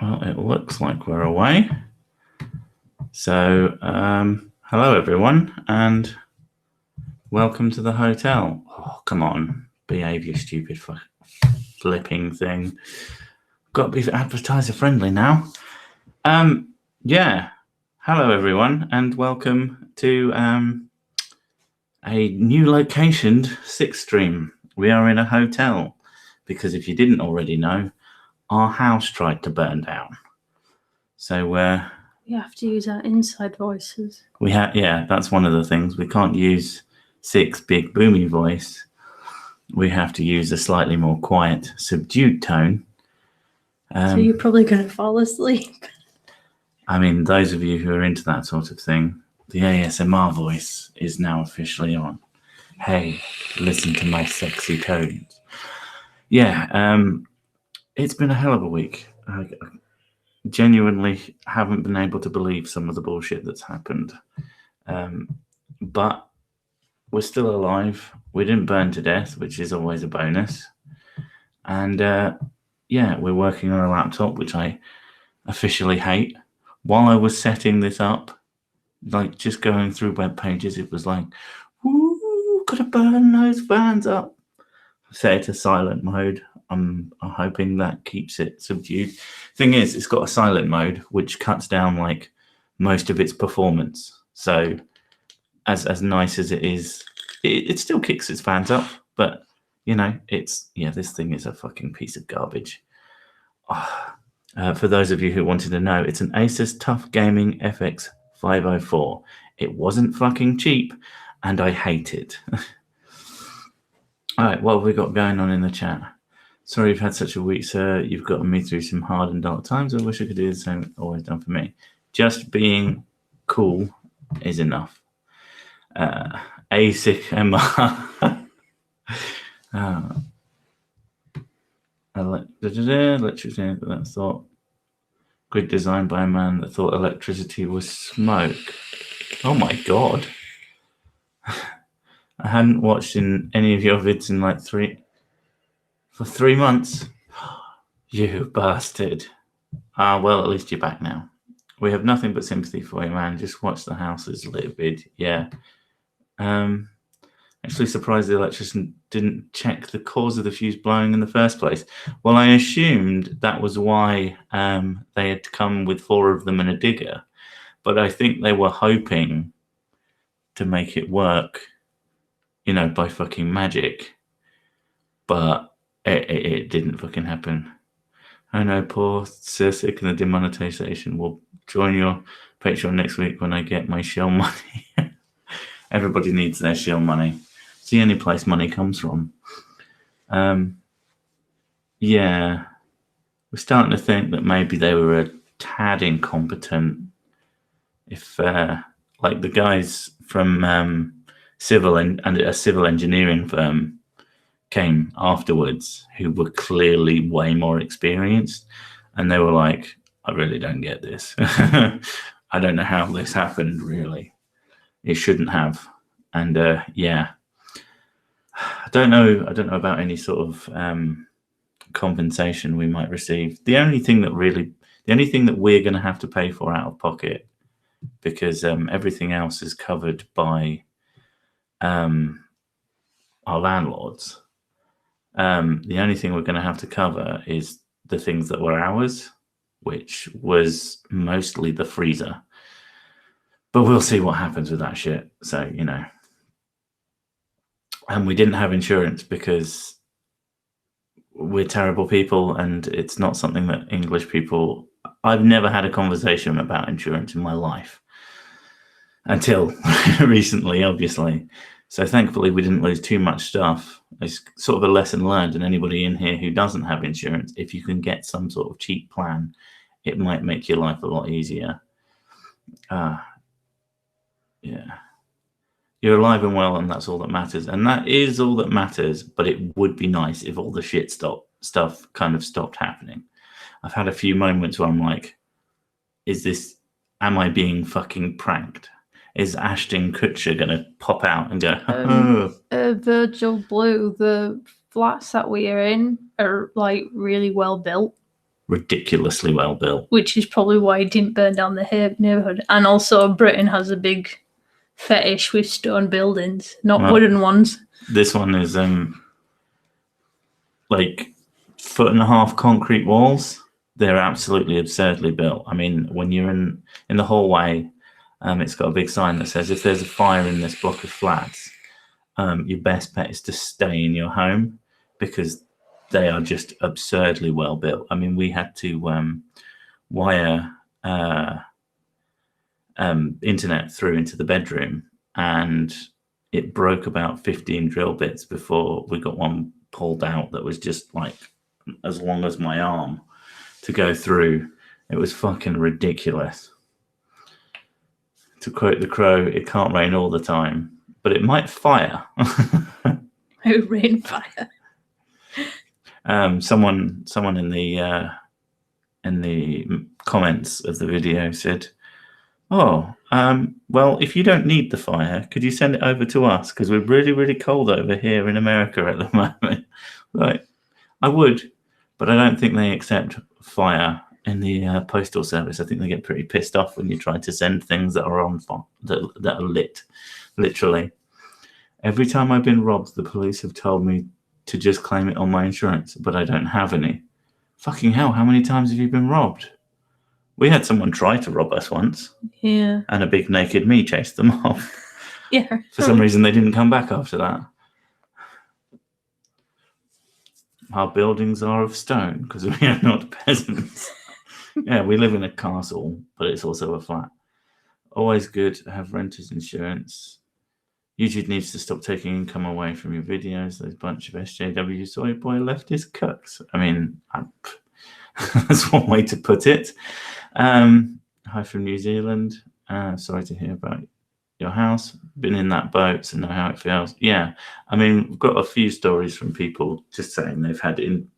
Well, it looks like we're away. So, hello everyone, and welcome to the hotel. Oh, come on, behave, you stupid flipping thing. Got to be advertiser friendly now. Yeah. Hello everyone, and welcome to a new locationed 6th stream. We are in a hotel because if you didn't already know, our house tried to burn down. So we have to use our inside voices. Yeah, that's one of the things. We can't use 6 big boomy voice. We have to use a slightly more quiet, subdued tone. So you're probably going to fall asleep. I mean, those of you who are into that sort of thing, the ASMR voice is now officially on. Hey, listen to my sexy tones. Yeah, it's been a hell of a week. I genuinely haven't been able to believe some of the bullshit that's happened. But we're still alive. We didn't burn to death, which is always a bonus. And yeah, we're working on a laptop, which I officially hate. While I was setting this up, like just going through web pages, it was like, "Ooh, gotta burn those fans up." Set it to silent mode. I'm hoping that keeps it subdued. Thing is, it's got a silent mode, which cuts down like most of its performance. So as nice as it is, it still kicks its fans up, but you know, this thing is a fucking piece of garbage. For those of you who wanted to know, it's an Asus Tough Gaming FX 504. It wasn't fucking cheap, and I hate it. All right, what have we got going on in the chat? Sorry you've had such a week, sir. You've gotten me through some hard and dark times. I wish I could do the same always done for me. Just being cool is enough. ASIC MR. Electricity that thought grid designed by a man that thought electricity was smoke. Oh my god. I hadn't watched in any of your vids in like 3 months. You bastard. Well, at least you're back now. We have nothing but sympathy for you, man. Just watch the houses lit vid. Yeah. Actually surprised the electrician didn't check the cause of the fuse blowing in the first place. Well, I assumed that was why they had come with 4 of them and a digger. But I think they were hoping to make it work, by fucking magic. But it didn't fucking happen. I know, poor Sirsik and the demonetization will join your Patreon next week when I get my shell money. Everybody needs their shell money. It's the only place money comes from. Yeah. We're starting to think that maybe they were a tad incompetent. If, like the guys from a civil engineering firm came afterwards who were clearly way more experienced, and they were like, I really don't get this. I don't know how this happened, really. It shouldn't have. And yeah, I don't know about any sort of compensation we might receive. The only thing that we're going to have to pay for out of pocket, because everything else is covered by our landlords. The only thing we're going to have to cover is the things that were ours, which was mostly the freezer. But we'll see what happens with that shit. So, and we didn't have insurance because we're terrible people, and it's not something that English people... I've never had a conversation about insurance in my life until recently, obviously. So thankfully, we didn't lose too much stuff. It's sort of a lesson learned, and anybody in here who doesn't have insurance, if you can get some sort of cheap plan, it might make your life a lot easier. Yeah. You're alive and well, and that's all that matters. And that is all that matters, but it would be nice if all the shit stuff kind of stopped happening. I've had a few moments where I'm like, am I being fucking pranked? Is Ashton Kutcher going to pop out and go, Virgil Blue, the flats that we are in are like really well built. ridiculously well built. Which is probably why it didn't burn down the neighborhood. And also, Britain has a big fetish with stone buildings, not wooden ones. This one is like 1.5 foot concrete walls. They're absolutely absurdly built. I mean, when you're in the hallway, it's got a big sign that says, if there's a fire in this block of flats, your best bet is to stay in your home, because they are just absurdly well built. I mean, we had to wire internet through into the bedroom, and it broke about 15 drill bits before we got one pulled out that was just like as long as my arm to go through. It was fucking ridiculous. To quote the Crow, it can't rain all the time, but it might fire. It would rain fire. Someone in the comments of the video said, "Oh, well, if you don't need the fire, could you send it over to us? Because we're really, really cold over here in America at the moment." Like, I would, but I don't think they accept fire in the postal service. I think they get pretty pissed off when you try to send things that are on fire, that are lit. Literally, every time I've been robbed, the police have told me to just claim it on my insurance, but I don't have any. Fucking hell! How many times have you been robbed? We had someone try to rob us once. Yeah. And a big naked me chased them off. Yeah. For some reason, they didn't come back after that. Our buildings are of stone because we are not peasants. Yeah, we live in a castle, but it's also a flat. Always good to have renter's insurance. YouTube needs to stop taking income away from your videos. Those bunch of SJW soy boy leftist cucks. I mean, that's one way to put it. Hi from New Zealand. Sorry to hear about your house. Been in that boat, so know how it feels. Yeah, I mean, we've got a few stories from people just saying they've had in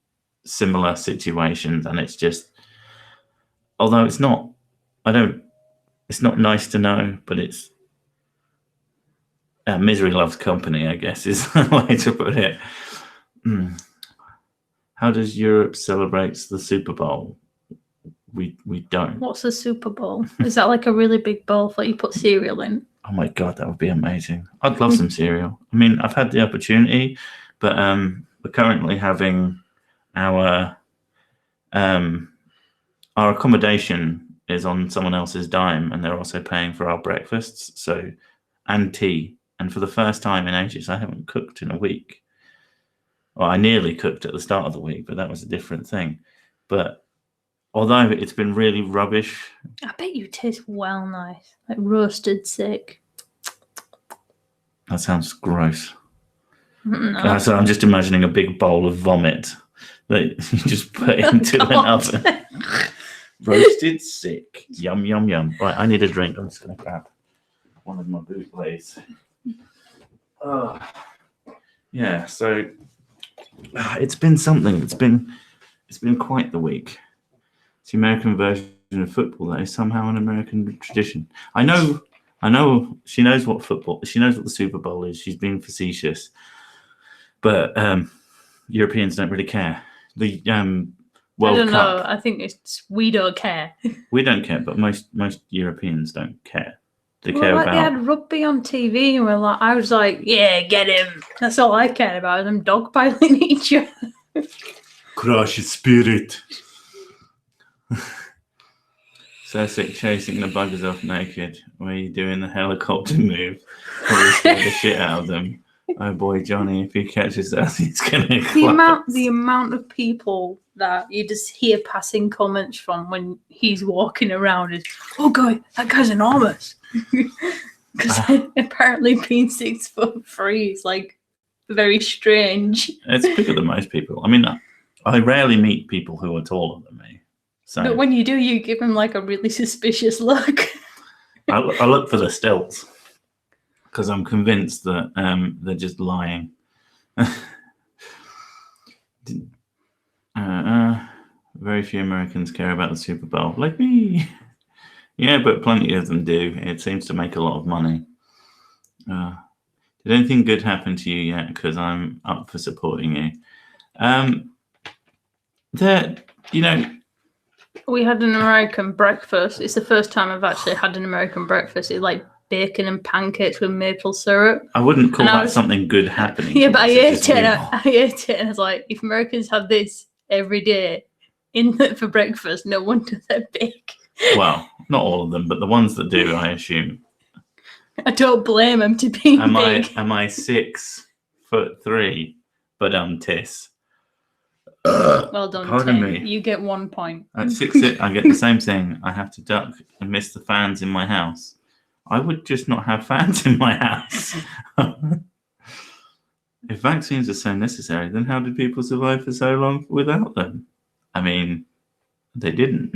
similar situations, and it's just, although it's not nice to know, but it's misery loves company, I guess, is the way to put it. How does Europe celebrate the Super Bowl? We don't. What's a Super Bowl? Is that like a really big bowl that you put cereal in? Oh my God, that would be amazing. I'd love some cereal. I mean, I've had the opportunity, but we're currently having our accommodation is on someone else's dime, and they're also paying for our breakfasts, and tea. And for the first time in ages, I haven't cooked in a week. Well, I nearly cooked at the start of the week, but that was a different thing. But although it's been really rubbish, I bet you taste well nice, like roasted sick. That sounds gross. No. So I'm just imagining a big bowl of vomit that you just put into an oven. Roasted sick. Yum, yum, yum. Right, I need a drink. I'm just going to grab one of my boot blades. Yeah, so it's been something. It's been quite the week. It's the American version of football that is somehow an American tradition. I know she knows what the Super Bowl is. She's being facetious. But Europeans don't really care. The World Cup. I don't know. I think it's we don't care. We don't care, but most Europeans don't care. They care about. They had rugby on TV, and I was like, yeah, get him. That's all I cared about. Them dogpiling each other. Crush his spirit. So sick chasing the buggers off naked. Were you doing the helicopter move? Or you scared the shit out of them? Oh boy, Johnny, if he catches us, he's gonna the amount of people that you just hear passing comments from when he's walking around is, oh god, that guy's enormous. Because apparently being 6'3" is like very strange. It's bigger than most people. I mean, I rarely meet people who are taller than me. So, but when you do, you give them like a really suspicious look. I look for the stilts because I'm convinced that they're just lying. Very few Americans care about the Super Bowl, like me. Yeah, but plenty of them do. It seems to make a lot of money. Did anything good happen to you yet? Because I'm up for supporting you. We had an American breakfast. It's the first time I've actually had an American breakfast. It's like bacon and pancakes with maple syrup. I wouldn't call And I that was- something good happening. Yeah, to but I us. It's ate just it. weird. I ate it, and I was like, if Americans have this every day for breakfast, no wonder they're big. Well, not all of them, but the ones that do, I assume. I don't blame them to be Am big. I 6'3"? But tis. Well done, Pardon Tim. me. You get 1 point. At 6'6", I get the same thing. I have to duck and miss the fans in my house. I would just not have fans in my house. If vaccines are so necessary, then how did people survive for so long without them? I mean, they didn't.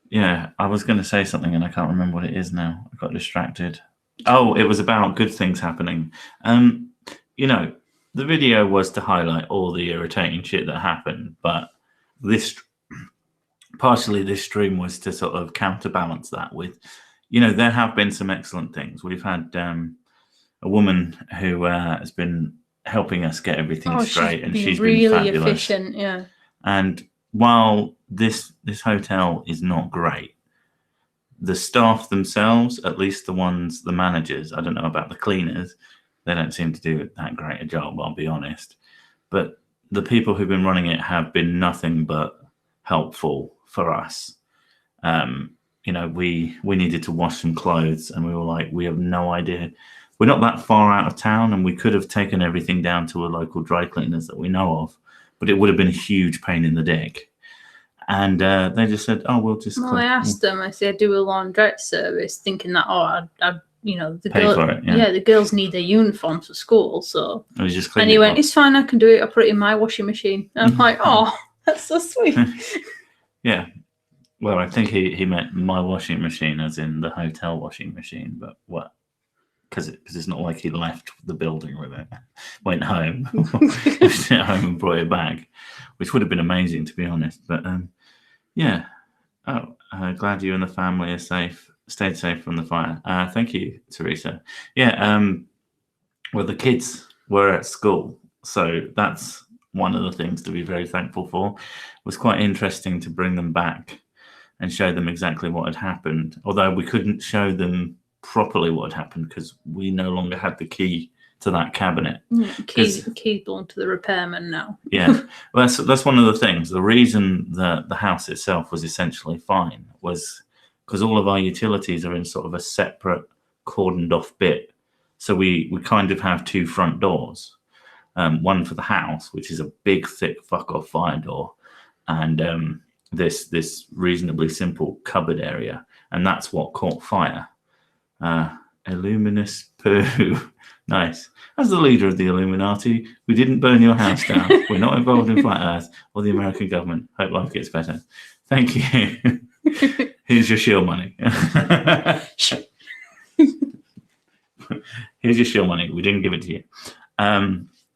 Yeah, I was going to say something and I can't remember what it is now. I got distracted. Oh, it was about good things happening. The video was to highlight all the irritating shit that happened, but partially this stream was to sort of counterbalance that with, there have been some excellent things. We've had a woman who has been helping us get everything straight, and she's really been fabulous. efficient. Yeah. And while this hotel is not great, the staff themselves, at least the managers, I don't know about the cleaners, they don't seem to do that great a job, I'll be honest. But the people who've been running it have been nothing but helpful for us. We needed to wash some clothes, and we were like, we have no idea. We're not that far out of town, and we could have taken everything down to a local dry cleaners that we know of, but it would have been a huge pain in the dick. And they just said, "Oh, we'll just." Well, I asked them. I said, "Do a laundrette service," thinking that, the Pay for it, yeah. the girls need their uniforms for school, so. I was just And he went, "It's fine, I can do it. I'll put it in my washing machine." And I'm like, "Oh, that's so sweet." Yeah. Well, I think he meant my washing machine, as in the hotel washing machine, but what? Because it's not like he left the building with it, went home, left it home and brought it back, which would have been amazing, to be honest. But yeah. Oh, glad you and the family are safe, stayed safe from the fire. Thank you, Teresa. Yeah. Well, the kids were at school, so that's one of the things to be very thankful for. It was quite interesting to bring them back and show them exactly what had happened, although we couldn't show them properly what had happened because we no longer had the key to that cabinet. Keys belong to the repairman now. Yeah, well, that's one of the things. The reason that the house itself was essentially fine was because all of our utilities are in sort of a separate cordoned off bit. So we kind of have two front doors, one for the house, which is a big, thick fuck off fire door, and this reasonably simple cupboard area, and that's what caught fire. Illuminous poo. Nice. As the leader of the Illuminati, we didn't burn your house down. We're not involved in Flat Earth or the American government. Hope life gets better. Thank you. Here's your shield money. Here's your shield money. We didn't give it to you.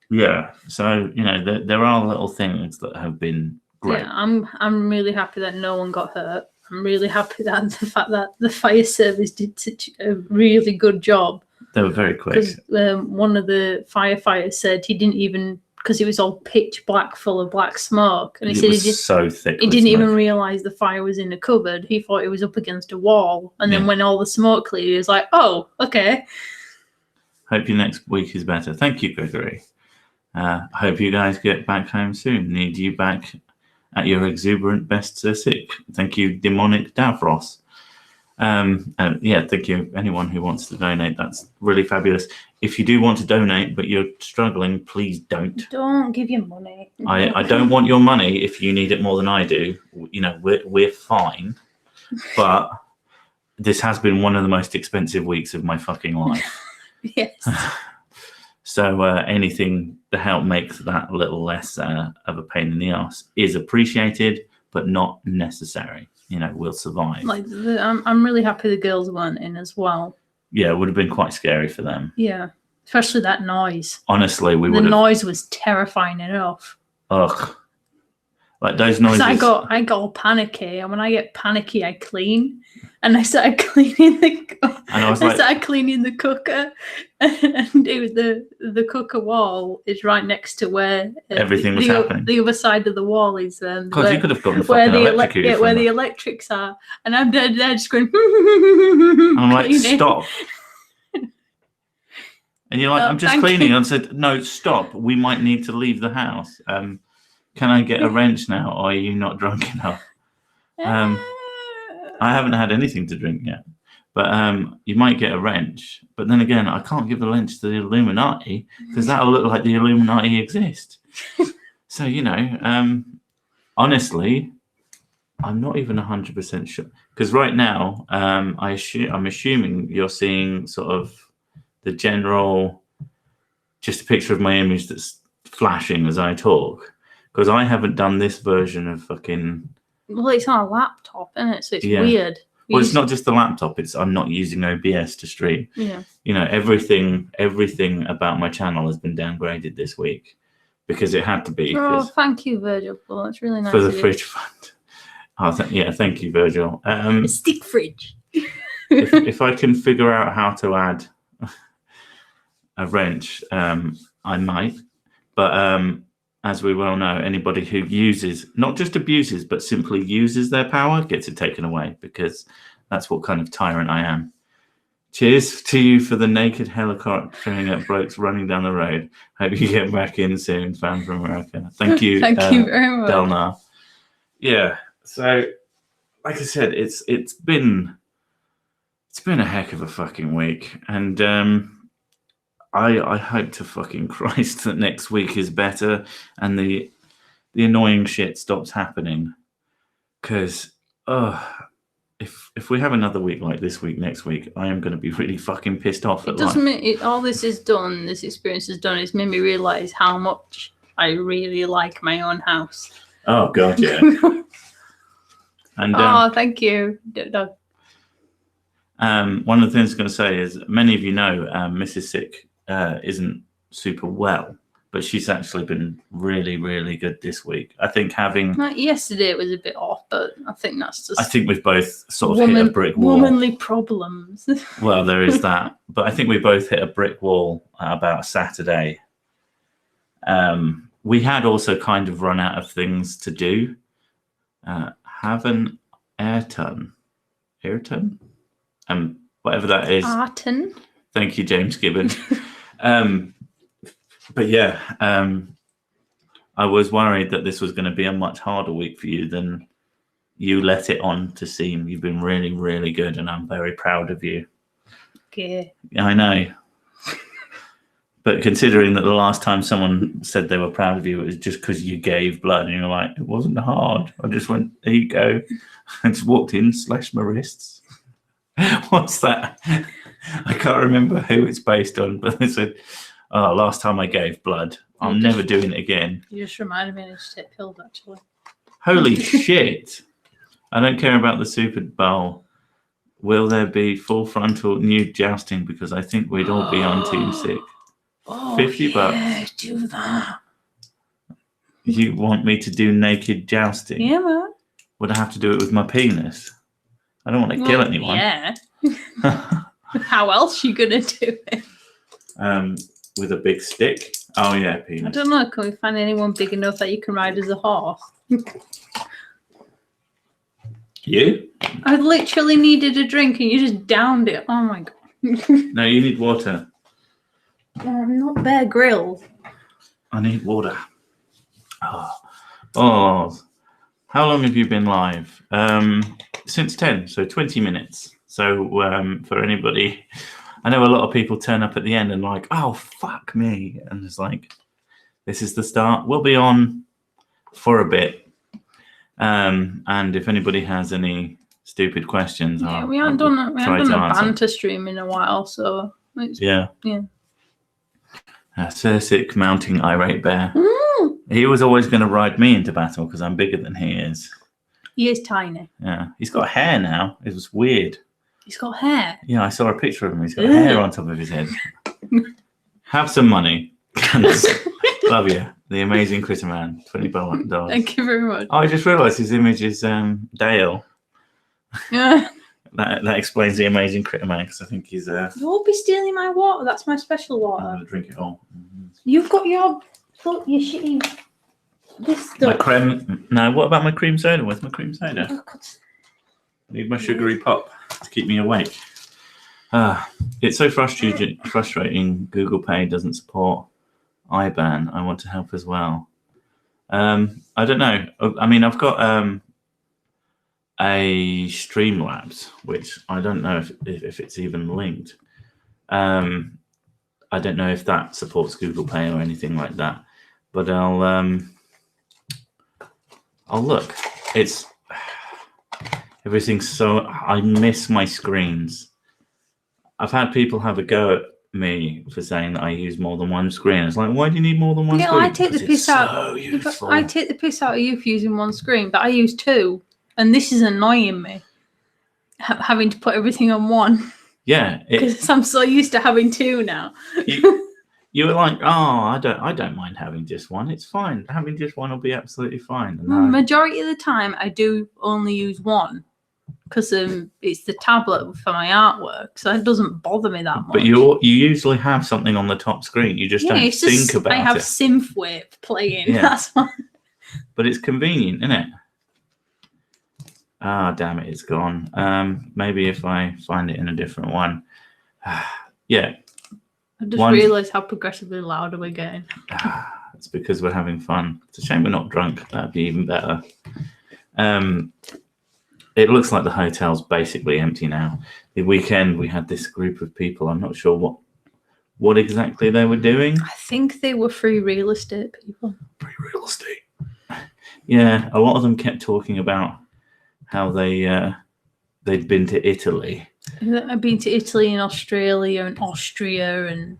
Yeah. So, there are little things that have been great. Yeah, I'm really happy that no one got hurt. I'm really happy that the fact that the fire service did such a really good job. They were very quick. Because one of the firefighters said he didn't even, because it was all pitch black, full of black smoke, and he said so thick. He didn't even realise the fire was in a cupboard. He thought it was up against a wall, and then when all the smoke cleared, he was like, "Oh, okay." Hope your next week is better. Thank you, Gregory. Hope you guys get back home soon. Need you back at your exuberant best, Sir Sick. Thank you, Demonic Davros. Thank you, anyone who wants to donate. That's really fabulous. If you do want to donate, but you're struggling, please don't. Don't give your money. I don't want your money if you need it more than I do. We're fine. But this has been one of the most expensive weeks of my fucking life. Yes. So anything to help make that a little less of a pain in the ass is appreciated, but not necessary. We'll survive. I'm really happy the girls weren't in as well. Yeah, it would have been quite scary for them. Yeah, especially that noise. Honestly, the noise was terrifying enough. Ugh. Like those 'Cause noises. I got all panicky, and when I get panicky, I clean. And I started cleaning I started cleaning the cooker, and it was the cooker wall is right next to where everything was happening. The other side of the wall is Because you could have gotten where fucking the electrocuted. where the electrics are, and I'm there just going. I'm like, stop. And you're like, I'm just cleaning. I said, no, stop. We might need to leave the house. Can I get a wrench now, or are you not drunk enough? I haven't had anything to drink yet, but you might get a wrench. But then again, I can't give a wrench to the Illuminati because that'll look like the Illuminati exist. So, honestly, I'm not even 100% sure. Because right now, I'm assuming you're seeing sort of the general, just a picture of my image that's flashing as I talk. Because I haven't done this version of fucking... Well, it's on a laptop, isn't it? So it's weird. Well, it's not just the laptop. I'm not using OBS to stream. Yeah. Everything about my channel has been downgraded this week because it had to be. Oh, thank you, Virgil. Well, that's really nice for the fridge fund. Oh, thank you, Virgil. A stick fridge. if I can figure out how to add a wrench, I might. But as we well know, anybody who uses, not just abuses, but simply uses their power gets it taken away because that's what kind of tyrant I am. Cheers to you for the naked helicoptering at blokes running down the road. Hope you get back in soon, fan from America. Thank you. Thank you very much. Delnar. Yeah. So, like I said, it's been a heck of a fucking week, and I hope to fucking Christ that next week is better and the annoying shit stops happening. Because, if we have another week like this week, next week, I am going to be really fucking pissed off at life. All this experience has done is made me realise how much I really like my own house. Oh, God, yeah. And thank you. One of the things I was going to say is, many of you know Mrs. Sick isn't super well, but she's actually been really, really good this week. I think yesterday it was a bit off, but I think that's just... I think we've both sort of hit a brick wall. Womanly problems. Well, there is that. But I think we both hit a brick wall about Saturday. We had also kind of run out of things to do. Have an airton? Whatever that is. Arton. Thank you, James Gibbon. But yeah, I was worried that this was going to be a much harder week for you than you let it on to seem. You've been really, really good, and I'm very proud of you. Okay. I know. But considering that the last time someone said they were proud of you, it was just because you gave blood, and you're like, it wasn't hard. I just went, there you go. I just walked in, slashed my wrists. What's that? I can't remember who it's based on, but they said, oh, last time I gave blood. I'm never doing it again. You just reminded me I need to take pills, actually. Holy shit. I don't care about the Super Bowl. Will there be full frontal nude jousting? Because I think we'd all be on Team Sick. Oh, $50. Yeah, do that. You want me to do naked jousting? Yeah, man. Would I have to do it with my penis? I don't want to kill anyone. Yeah. How else are you going to do it? With a big stick? Oh, yeah, penis. I don't know. Can we find anyone big enough that you can ride as a horse? You? I literally needed a drink and you just downed it. Oh, my God. No, you need water. I'm not Bear Grylls. I need water. Oh. How long have you been live? Since 10, so 20 minutes. So for anybody, I know a lot of people turn up at the end and like, oh, fuck me. And it's like, this is the start. We'll be on for a bit. And if anybody has any stupid questions, we haven't done a banter stream in a while, so yeah. Cersic mounting irate bear. He was always going to ride me into battle because I'm bigger than he is. He is tiny. Yeah, he's got hair now. It was weird. He's got hair? Yeah, I saw a picture of him. He's got hair on top of his head. Have some money. Love you. The amazing Critter Man, $20. Thank you very much. Oh, I just realised his image is Dale. Yeah. That explains the amazing Critter Man because I think he's. You won't be stealing my water. That's my special I'm water. gonna drink it all. Mm-hmm. You've got your shitty this My stuff. creme. No, what about my cream soda? Where's my cream soda? Oh, God. I need my sugary pop to keep me awake. It's so frustrating. Google Pay doesn't support IBAN. I want to help as well. I don't know. I mean, I've got a Streamlabs, which I don't know if it's even linked. I don't know if that supports Google Pay or anything like that, but I'll look. It's everything's so. I miss my screens. I've had people have a go at me for saying that I use more than one screen. It's like, why do you need more than one screen? I take the piss out. So useful. I take the piss out of you for using one screen, but I use two, and this is annoying me. Having to put everything on one. Yeah, because I'm so used to having two now. You were like, oh, I don't mind having just one. It's fine. Having just one will be absolutely fine. And majority of the time, I do only use one because it's the tablet for my artwork, so it doesn't bother me that much. But you usually have something on the top screen. You just don't think about it. I have synthwave playing. Yeah. That's why. But it's convenient, isn't it? Ah, damn it, it's gone. Maybe if I find it in a different one. Yeah. I just realised how progressively louder we're getting. It's because we're having fun. It's a shame we're not drunk. That'd be even better. It looks like the hotel's basically empty now. The weekend we had this group of people. I'm not sure what exactly they were doing. I think they were free real estate people. Free real estate. Yeah, a lot of them kept talking about how they'd been to Italy. I've been to Italy and Australia and Austria, and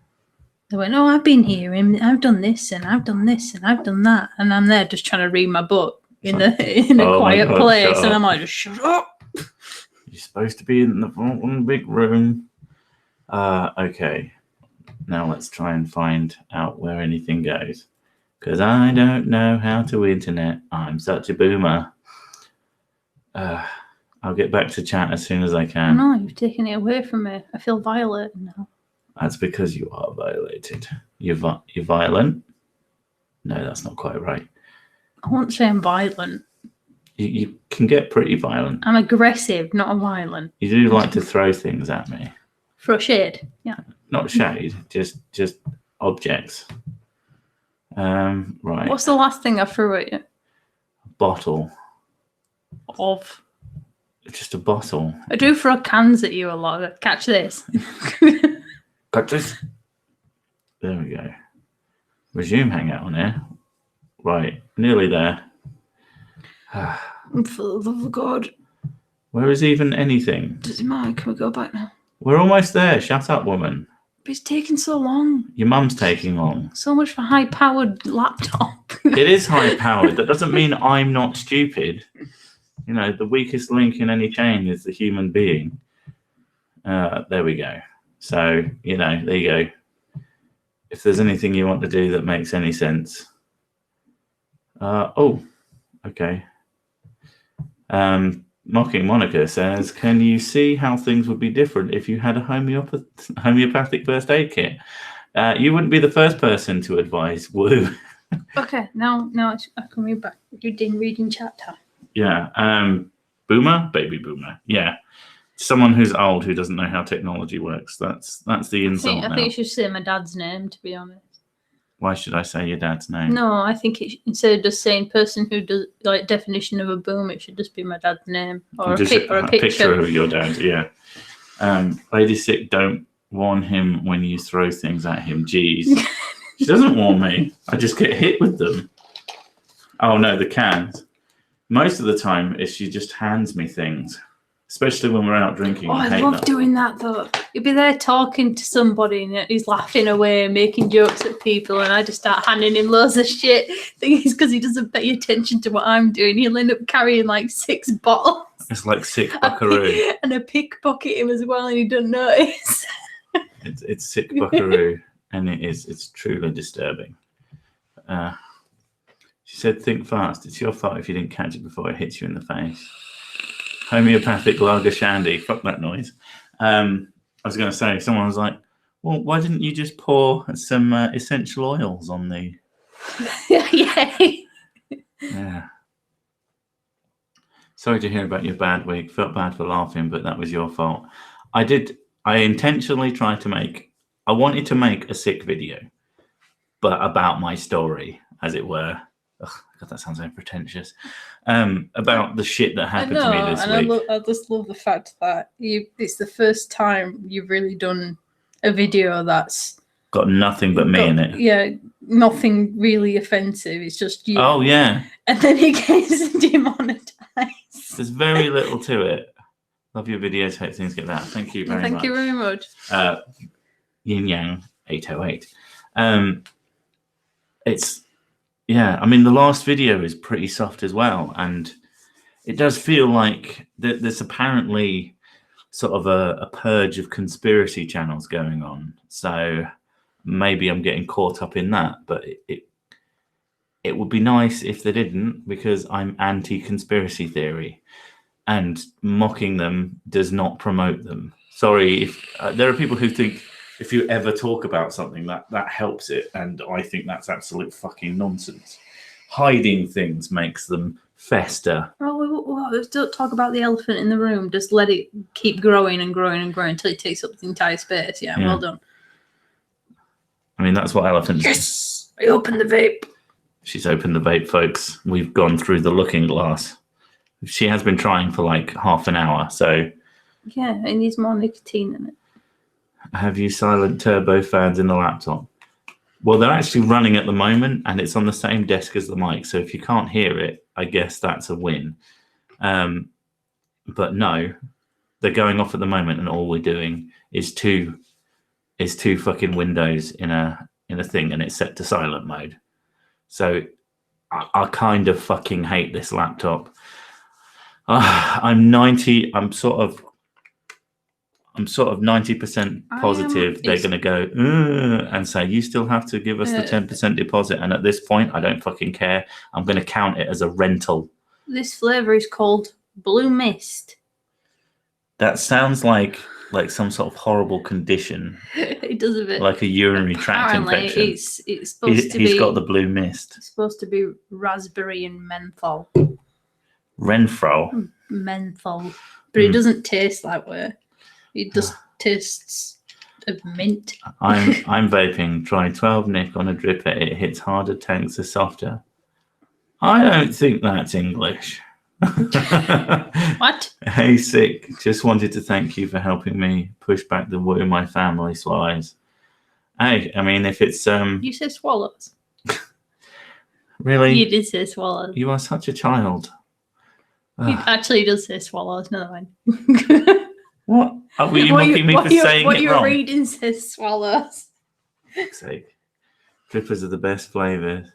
they went, "Oh, I've been here and I've done this and I've done this and I've done that," and I'm there just trying to read my book in a quiet place, and I'm like, "Just shut up." You're supposed to be in the one big room. Okay, now let's try and find out where anything goes, because I don't know how to internet. I'm such a boomer. I'll get back to chat as soon as I can. No, you've taken it away from me. I feel violated now. That's because you are violated. You're violent? No, that's not quite right. I won't say I'm violent. You can get pretty violent. I'm aggressive, not violent. You do like to throw things at me. Throw shade, yeah. Not shade, just objects. Right. What's the last thing I threw at you? A bottle. Of? Just a bottle. I do throw cans at you a lot. Catch this. Catch this. There we go. Resume hangout on here. Right, nearly there. For the love of God. Where is even anything? Does it matter? Can we go back now? We're almost there. Shut up, woman. But it's taking so long. Your mum's taking long. So much for high-powered laptop. It is high-powered. That doesn't mean I'm not stupid. You know, the weakest link in any chain is the human being. There we go. So, you know, there you go. If there's anything you want to do that makes any sense. Okay. Mocking Monica says, can you see how things would be different if you had a homeopathic first aid kit? You wouldn't be the first person to advise. Woo. Okay, now I can read back. You're reading chat time. Yeah. Boomer? Baby boomer. Yeah. Someone who's old who doesn't know how technology works. That's the insult. I think you should say my dad's name, to be honest. Why should I say your dad's name? No, I think instead of just saying person who does like definition of a boom, it should just be my dad's name or a picture of your dad. Yeah. Lady Sick, don't warn him when you throw things at him. Jeez. She doesn't warn me. I just get hit with them. Oh no, the cans. Most of the time, she just hands me things, especially when we're out drinking. Oh, I love doing that though. You'll be there talking to somebody and he's laughing away, making jokes at people, and I just start handing him loads of shit. Thing is, because he doesn't pay attention to what I'm doing, he'll end up carrying like 6 bottles. It's like sick buckaroo. And I pickpocket him as well, and he doesn't notice. It's sick buckaroo, and it's truly disturbing. She said, think fast. It's your fault if you didn't catch it before it hits you in the face. Homeopathic lager shandy. Fuck that noise. I was going to say, someone was like, well, why didn't you just pour some essential oils on the... Yeah. Yeah. Sorry to hear about your bad week. Felt bad for laughing, but that was your fault. I intentionally tried to I wanted to make a sick video, but about my story, as it were. Ugh, God, that sounds so pretentious. About the shit that happened to me this week. I just love the fact that it's the first time you've really done a video that's got nothing but me in it. Yeah, nothing really offensive. It's just you. Oh, yeah. And then it gets demonetized. There's very little to it. Love your videos. Hope things get that. Thank you very much. Thank you very much. Yin Yang 808. It's, yeah, I mean, the last video is pretty soft as well. And it does feel like there's apparently sort of a purge of conspiracy channels going on. So maybe I'm getting caught up in that, but it would be nice if they didn't, because I'm anti-conspiracy theory, and mocking them does not promote them. Sorry, if there are people who think if you ever talk about something that helps it, and I think that's absolute fucking nonsense. Hiding things makes them fester. Well, don't talk about the elephant in the room. Just let it keep growing and growing and growing until it takes up the entire space. Yeah. Well done. I mean, that's what elephants... Yes! I opened the vape. She's opened the vape, folks. We've gone through the looking glass. She has been trying for like half an hour, so... Yeah, it needs more nicotine in it. Have you silent turbo fans in the laptop? Well, they're actually running at the moment, and it's on the same desk as the mic, so if you can't hear it, I guess that's a win. But no, they're going off at the moment, and all we're doing is two fucking windows in a thing, and it's set to silent mode. So I kind of fucking hate this laptop. I'm sort of 90% positive they're going to go and say, you still have to give us the 10% deposit. And at this point, I don't fucking care. I'm going to count it as a rental. This flavor is called Blue Mist. That sounds like some sort of horrible condition. It does a bit. Like a urinary tract infection. It's supposed to be... He's got the blue mist. It's supposed to be raspberry and menthol. Renfro? Menthol. But it doesn't taste that way. It just tastes of mint. I'm vaping. Try 12 Nick on a dripper. It hits harder, tanks are softer. I don't think that's English. What? Hey, sick. Just wanted to thank you for helping me push back the woo my family swallows. Hey, I mean, if it's You said swallows. Really? You did say swallows. You are such a child. He actually does say swallows. Never mind. What? Were you mocking me for saying it wrong? What you're reading says swallows. For sake. Drippers are the best flavors.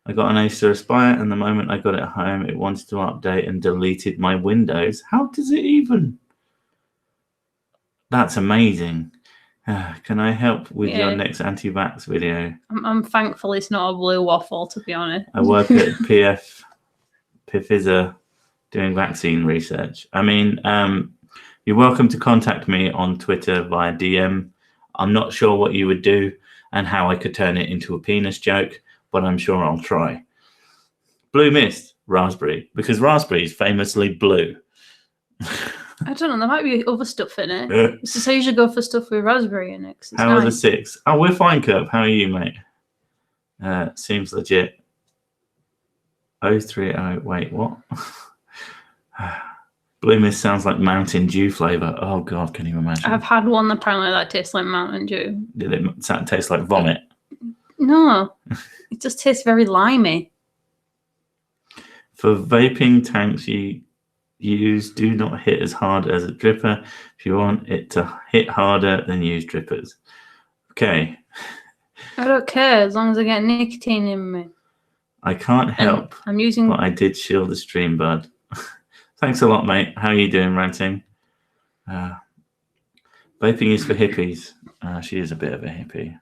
I got an Acer Aspire, and the moment I got it home, it wanted to update and deleted my Windows. How does it even? That's amazing. Can I help with your next anti-vax video? I'm thankful it's not a blue waffle, to be honest. I work at PFISA doing vaccine research. I mean, you're welcome to contact me on Twitter via DM. I'm not sure what you would do and how I could turn it into a penis joke, but I'm sure I'll try. Blue mist, raspberry, because raspberry is famously blue. I don't know, there might be other stuff in it. So you should go for stuff with raspberry in it. How are the six? Oh, we're fine, Curb. How are you, mate? Seems legit. 030, wait, what? Blue mist sounds like Mountain Dew flavour. Oh, God, can you imagine? I've had one apparently that tastes like Mountain Dew. Did it taste like vomit? No, it just tastes very limey. For vaping tanks you use, do not hit as hard as a dripper. If you want it to hit harder, then use drippers. Okay. I don't care as long as I get nicotine in me. I can't help. I'm using. But I did shield the stream, bud. Thanks a lot, mate. How are you doing, ranting? Vaping is for hippies. She is a bit of a hippie.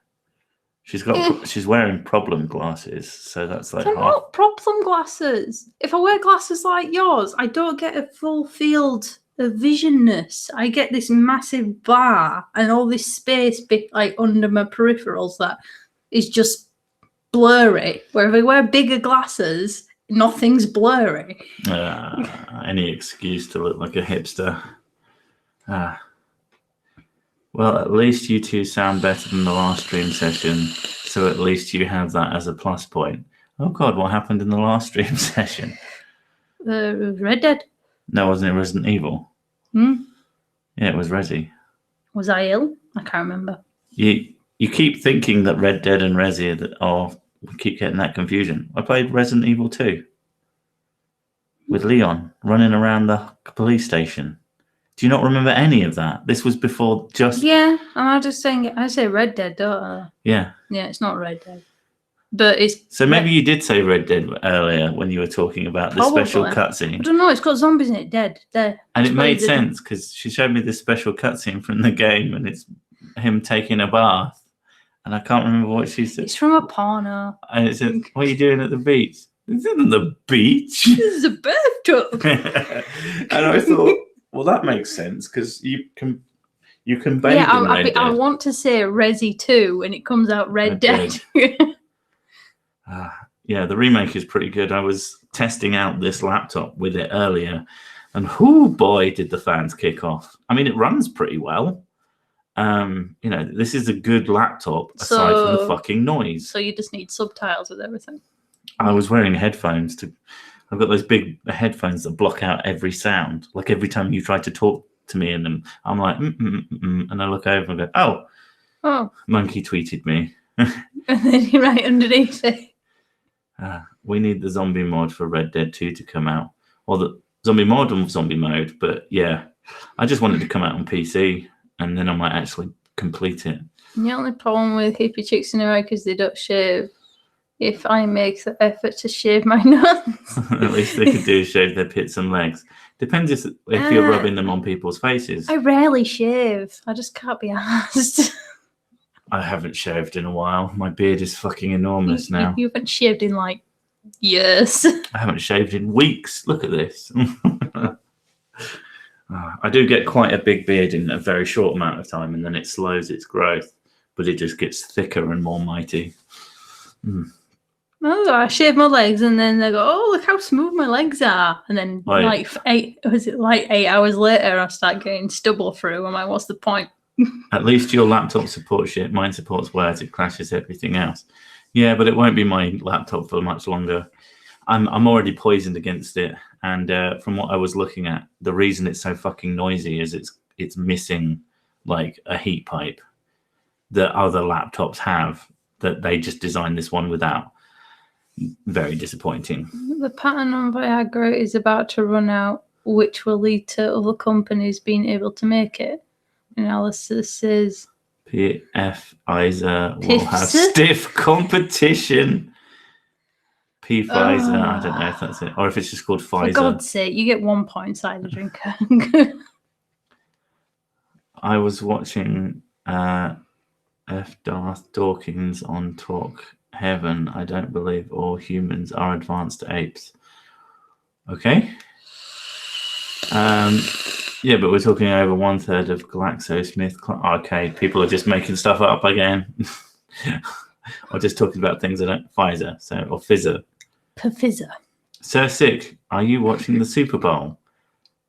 She's wearing problem glasses, so that's like They're half. not problem glasses. If I wear glasses like yours, I don't get a full field of visionness. I get this massive bar and all this space like under my peripherals that is just blurry. Where if I wear bigger glasses, nothing's blurry. Any excuse to look like a hipster. Well, at least you two sound better than the last stream session, so at least you have that as a plus point. Oh God, what happened in the last stream session? Red Dead. No, wasn't it Resident Evil? Hmm? Yeah, it was Resi. Was I ill? I can't remember. You keep thinking that Red Dead and Resi we keep getting that confusion. I played Resident Evil 2 with Leon running around the police station. Do you not remember any of that? This was before just... Yeah, I'm just saying, I say Red Dead, don't I? Yeah. Yeah, it's not Red Dead. But it's... So maybe you did say Red Dead earlier when you were talking about the special cutscene. I don't know, it's got zombies in it, dead. There. And it made sense because she showed me this special cutscene from the game and it's him taking a bath. And I can't remember what she said. It's from a porno. And it said, what are you doing at the beach? This isn't the beach. This is a bathtub. And I thought, well, that makes sense because you can bathe in Red Dead. I want to say Resi 2 and it comes out Red Dead. Yeah, the remake is pretty good. I was testing out this laptop with it earlier and oh boy, did the fans kick off. I mean, it runs pretty well. This is a good laptop aside from the fucking noise. So you just need subtitles with everything. I was wearing headphones I've got those big headphones that block out every sound. Like every time you try to talk to me in them, I'm like, and I look over and go, oh, Monkey tweeted me. And then you're right underneath it. We need the zombie mod for Red Dead 2 to come out. Or the zombie mod and zombie mode. But yeah, I just wanted to come out on PC and then I might actually complete it. The only problem with hippie chicks in America is they don't shave. If I make the effort to shave my nuts. At least they could do is shave their pits and legs. Depends if you're rubbing them on people's faces. I rarely shave. I just can't be asked. I haven't shaved in a while. My beard is fucking enormous now. You haven't shaved in like years. I haven't shaved in weeks. Look at this. I do get quite a big beard in a very short amount of time and then it slows its growth, but it just gets thicker and more mighty. Oh, I shave my legs and then they go, oh, look how smooth my legs are. And then like 8 hours later, I start getting stubble through. I'm like, what's the point? At least your laptop supports shit. Mine supports Word. It crashes everything else. Yeah, but it won't be my laptop for much longer. I'm already poisoned against it. And from what I was looking at, the reason it's so fucking noisy is it's missing like a heat pipe that other laptops have that they just designed this one without. Very disappointing. The patent on Viagra is about to run out, which will lead to other companies being able to make it. Analysis says Pfizer will have stiff competition. Pfizer, I don't know if that's it, or if it's just called Pfizer. For God's sake, you get 1 point cider drinker. I was watching F. Darth Dawkins on Talk Heaven. I don't believe all humans are advanced apes. Okay. Yeah, but we're talking over 1/3 of GlaxoSmithKline. Okay, people are just making stuff up again. Or just talking about things that aren't Pfizer, or Pfizer. Pfizer. Sir Sick, are you watching the Super Bowl?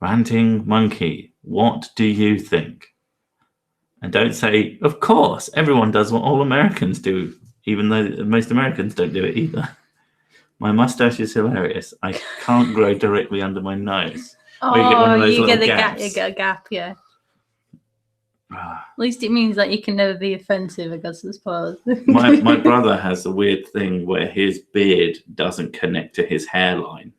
Ranting Monkey, what do you think? And don't say, of course, everyone does what all Americans do, even though most Americans don't do it either. My mustache is hilarious. I can't grow directly under my nose. Oh, you get a gap, yeah. At least it means that you can never be offensive, I guess, I suppose. my brother has a weird thing where his beard doesn't connect to his hairline.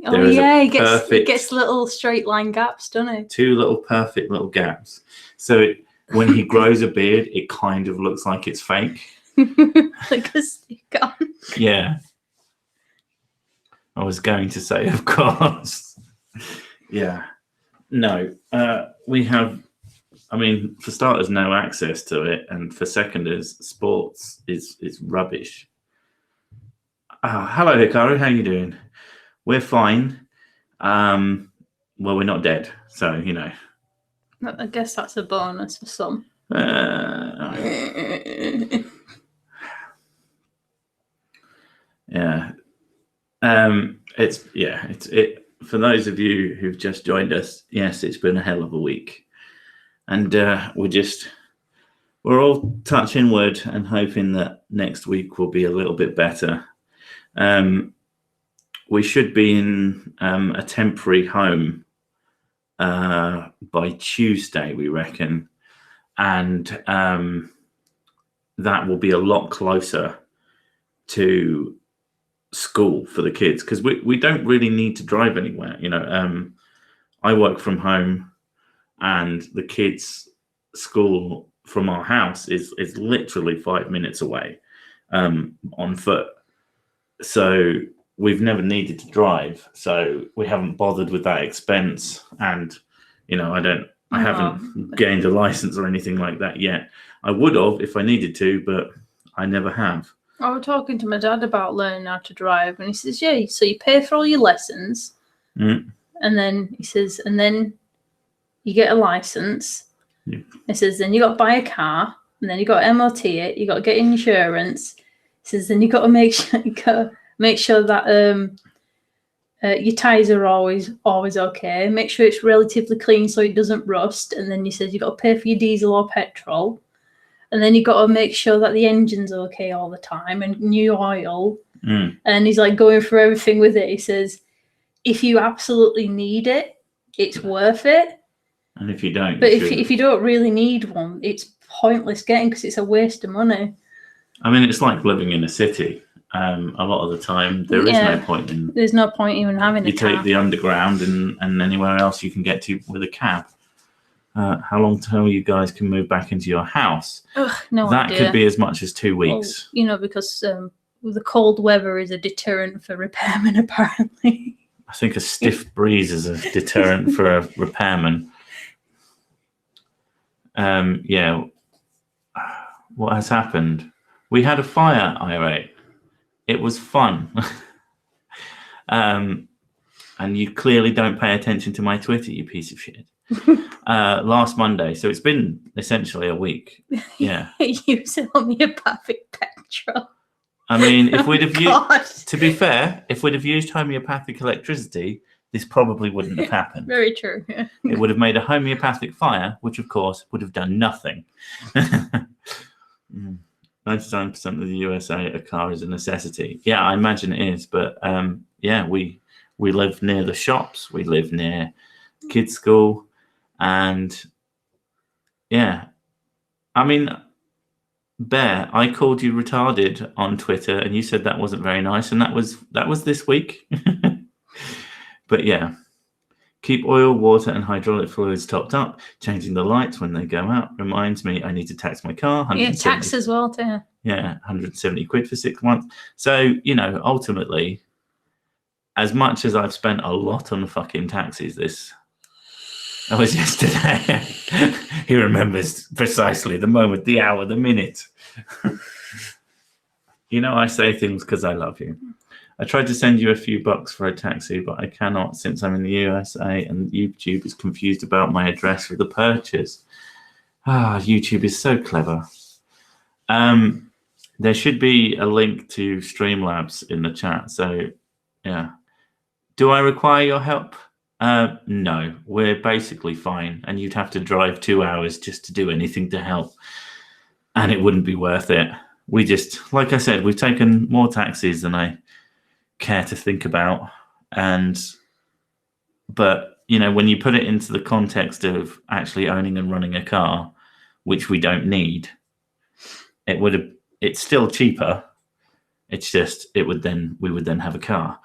Oh, yeah, he gets little straight line gaps, doesn't he? 2 little perfect little gaps. So when he grows a beard, it kind of looks like it's fake. Like a stick on. Yeah. I was going to say, of course. Yeah. No, we have I mean, for starters, no access to it, and for seconders, sports is rubbish. Hello, Hikaru. How you doing? We're fine. Well, we're not dead, so you know. I guess that's a bonus for some. Yeah. It's for those of you who've just joined us. Yes, it's been a hell of a week, and we're all touching wood and hoping that next week will be a little bit better. We should be in a temporary home by Tuesday, we reckon, and that will be a lot closer to school for the kids, because we don't really need to drive anywhere. I work from home, and the kids' school from our house is literally 5 minutes away on foot. So we've never needed to drive, so we haven't bothered with that expense. And I haven't gained a license or anything like that yet. I would have if I needed to, but I never have. I was talking to my dad about learning how to drive, and he says, yeah, so you pay for all your lessons, and then he says, and then you get a license. Yeah. He says, then you got to buy a car, and then you got to MOT it, you got to get insurance. He says, then you got to make sure that your tyres are always okay. Make sure it's relatively clean so it doesn't rust. And then he says you got to pay for your diesel or petrol. And then you got to make sure that the engine's okay all the time and new oil. And he's like going through everything with it. He says, if you absolutely need it, it's worth it. And if you don't, but if you don't really need one, it's pointless getting, because it's a waste of money. I mean, it's like living in a city. A lot of the time, there is no point in. There's no point even having a car. You take the underground and anywhere else you can get to with a cab. How long till you guys can move back into your house? No that idea. Could be as much as 2 weeks. Well, because the cold weather is a deterrent for repairmen, apparently. I think a stiff breeze is a deterrent for a repairman. Yeah. What has happened? We had a fire, Irate. It was fun. And you clearly don't pay attention to my Twitter, you piece of shit. Last Monday, so it's been essentially a week. Yeah. Using homeopathic petrol. I mean, if we'd have used, to be fair, if we'd have used homeopathic electricity, this probably wouldn't have happened. Very true. Yeah. It would have made a homeopathic fire, which of course would have done nothing. 99% of the USA, a car is a necessity. Yeah, I imagine it is. But yeah, we live near the shops. We live near kids' school. And yeah, I mean, Bear, I called you retarded on Twitter, and you said that wasn't very nice. And that was this week. But yeah, keep oil, water, and hydraulic fluids topped up. Changing the lights when they go out reminds me I need to tax my car. Yeah, tax as well too. Yeah, 170 quid for 6 months. So, ultimately, as much as I've spent a lot on fucking taxis, that was yesterday. He remembers precisely the moment, the hour, the minute. I say things because I love you. I tried to send you a few bucks for a taxi, but I cannot since I'm in the USA and YouTube is confused about my address for the purchase. YouTube is so clever. There should be a link to Streamlabs in the chat. So, yeah. Do I require your help? No, we're basically fine. And you'd have to drive 2 hours just to do anything to help. And it wouldn't be worth it. We just, like I said, we've taken more taxis than I care to think about. But when you put it into the context of actually owning and running a car, which we don't need, it's still cheaper. It's just we would then have a car.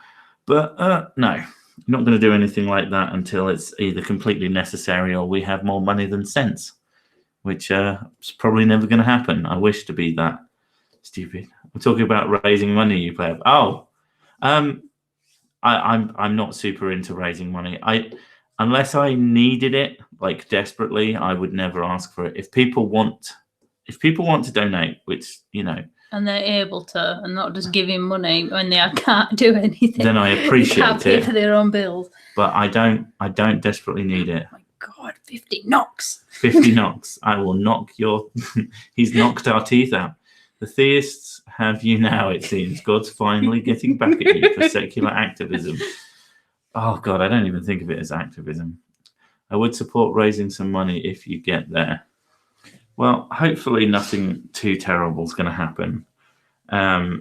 But no, I'm not going to do anything like that until it's either completely necessary or we have more money than sense, which is probably never going to happen. I wish to be that stupid. I'm talking about raising money, you play. I'm not super into raising money. unless I needed it like desperately, I would never ask for it. If people want to donate, which and they're able to, and not just giving money when they can't do anything, then I they can't appreciate pay it. for their own bills. But I don't desperately need it. Oh my God, 50 knocks. 50 knocks. I will knock your. He's knocked our teeth out. The theists have you now, it seems. God's finally getting back at you for secular activism. Oh, God, I don't even think of it as activism. I would support raising some money if you get there. Well, hopefully nothing too terrible is going to happen. I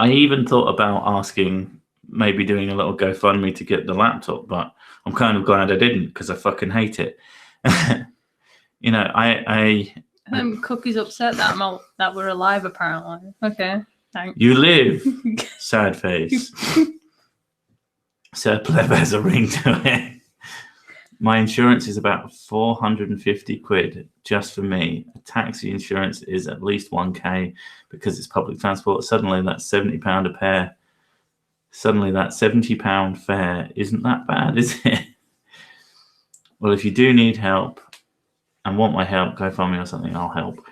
even thought about asking, maybe doing a little GoFundMe to get the laptop, but I'm kind of glad I didn't because I fucking hate it. Cookie's upset that we're alive, apparently. Okay, thanks. You live, sad face. Sir Pleb has a ring to it. My insurance is about 450 quid just for me. A taxi insurance is at least 1k because it's public transport. Suddenly that's £70 a pair. Suddenly that £70 fare isn't that bad, is it? Well, if you do need help and want my help, go find me or something, I'll help.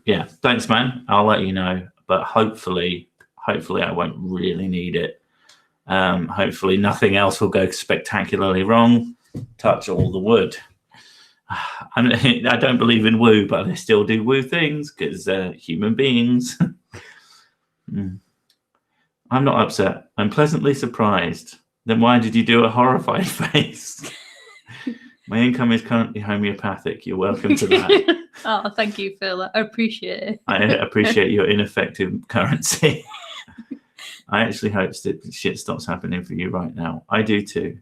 Yeah, thanks, man. I'll let you know. But hopefully I won't really need it. Hopefully nothing else will go spectacularly wrong. Touch all the wood. I don't believe in woo, but I still do woo things because human beings. I'm not upset. I'm pleasantly surprised. Then why did you do a horrified face? My income is currently homeopathic. You're welcome to that. Oh, thank you, Phil. I appreciate it. I appreciate your ineffective currency. I actually hope shit stops happening for you right now. I do too.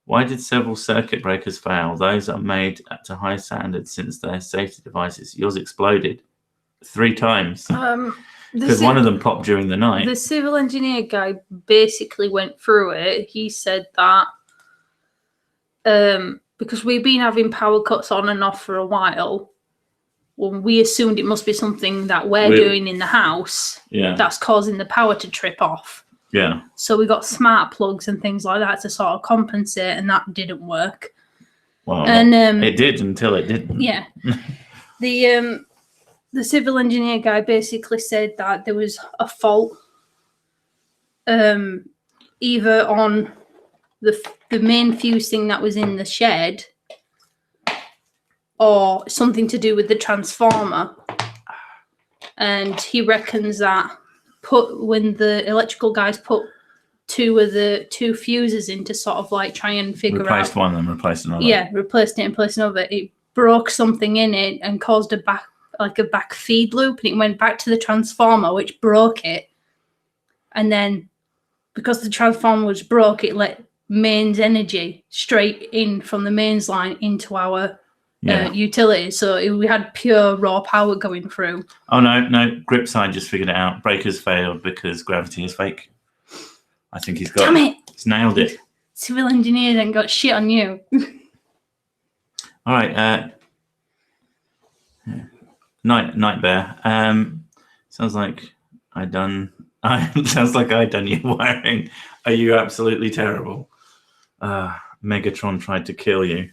Why did several circuit breakers fail? Those are made to high standards since they're safety devices. Yours exploded 3 times. Because one of them popped during the night. The civil engineer guy basically went through it. He said that because we've been having power cuts on and off for a while, well, we assumed it must be something that we're doing in the house that's causing the power to trip off. Yeah. So we got smart plugs and things like that to sort of compensate, and that didn't work. Well, and it did until it didn't. Yeah. The civil engineer guy basically said that there was a fault either on the main fuse thing that was in the shed or something to do with the transformer. And he reckons that when the electrical guys put 2 fuses in to sort of like try and figure replaced out. one and replaced another. Yeah, replaced it and placed another. It broke something in it and caused a back feed loop, and it went back to the transformer, which broke it. And then because the transformer was broke, it let mains energy straight in from the mains line into our utility. So we had pure raw power going through. Oh, no. Gripside just figured it out. Breakers failed because gravity is fake. I think he's got Damn it. He's nailed it. Civil engineers ain't got shit on you. All right. Night Bear. Sounds like I done your wiring. Are you absolutely terrible? Megatron tried to kill you.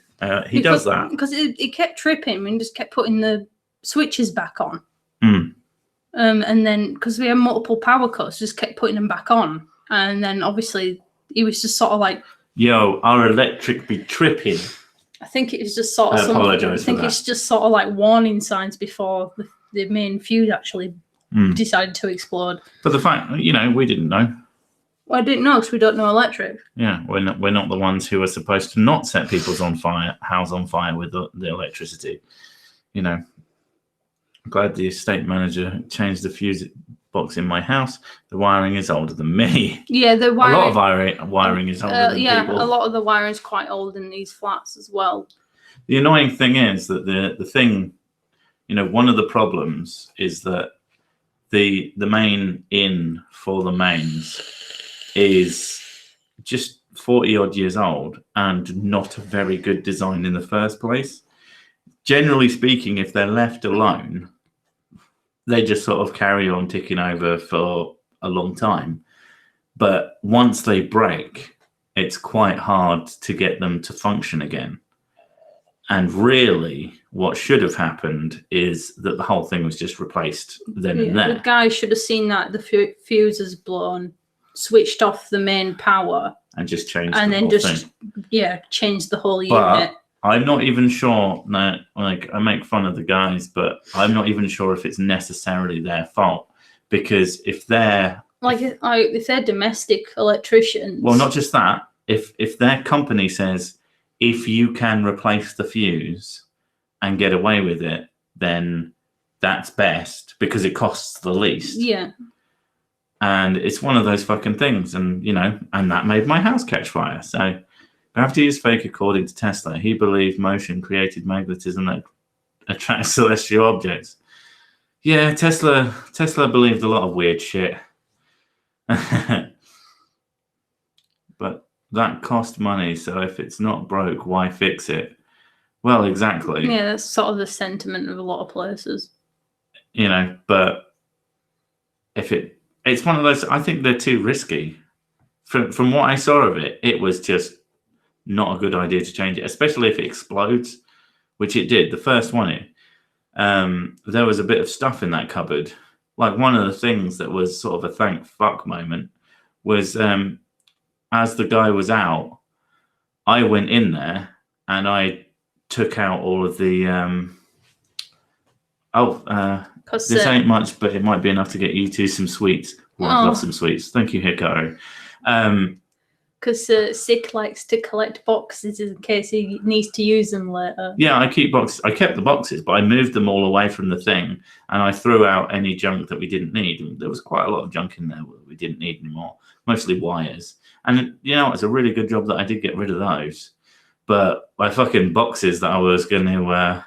He does that because it kept tripping and just kept putting the switches back on. And then because we had multiple power cuts, just kept putting them back on. And then obviously he was just sort of like, "Yo, our electric be tripping." I think it was just sort of. I apologise. I think it's just sort of like warning signs before the main fuse actually decided to explode. But the fact, we didn't know. Well, I didn't know because we don't know electric. Yeah, we're not the ones who are supposed to not set people's house on fire with the electricity. I'm glad the estate manager changed the fuse box in my house. The wiring is older than me. Yeah, the wiring. A lot of wiring is older than people. A lot of the wiring is quite old in these flats as well. The annoying thing is that the thing, one of the problems is that the main in for the mains is just 40 odd years old and not a very good design in the first place. Generally speaking, if they're left alone, they just sort of carry on ticking over for a long time. But once they break, it's quite hard to get them to function again. And really, what should have happened is that the whole thing was just replaced then and there. The guy should have seen that the fuse is blown, switched off the main power, and just changed and the then whole just thing. changed the whole But unit. I'm not even sure. No, like I make fun of the guys, but I'm not even sure if it's necessarily their fault, because if they're if they're domestic electricians, well, not just that. If their company says if you can replace the fuse and get away with it, then that's best because it costs the least. Yeah. And it's one of those fucking things, and and that made my house catch fire. So gravity is fake according to Tesla. He believed motion created magnetism that attracts celestial objects. Yeah, Tesla believed a lot of weird shit. But that cost money, so if it's not broke, why fix it? Well, exactly. Yeah, that's sort of the sentiment of a lot of places. But if it's one of those, I think they're too risky. From what I saw of it, it was just not a good idea to change it, especially if it explodes, which it did. The first one, there was a bit of stuff in that cupboard. Like one of the things that was sort of a thank fuck moment was as the guy was out, I went in there and I took out all of the this ain't much, but it might be enough to get you two some sweets. Well, I'd love some sweets. Thank you, Hikaru. Because Sick likes to collect boxes in case he needs to use them later. Yeah, I keep boxes. I kept the boxes, but I moved them all away from the thing, and I threw out any junk that we didn't need. And there was quite a lot of junk in there that we didn't need anymore, mostly wires. And it's a really good job that I did get rid of those. But my fucking boxes that I was going to,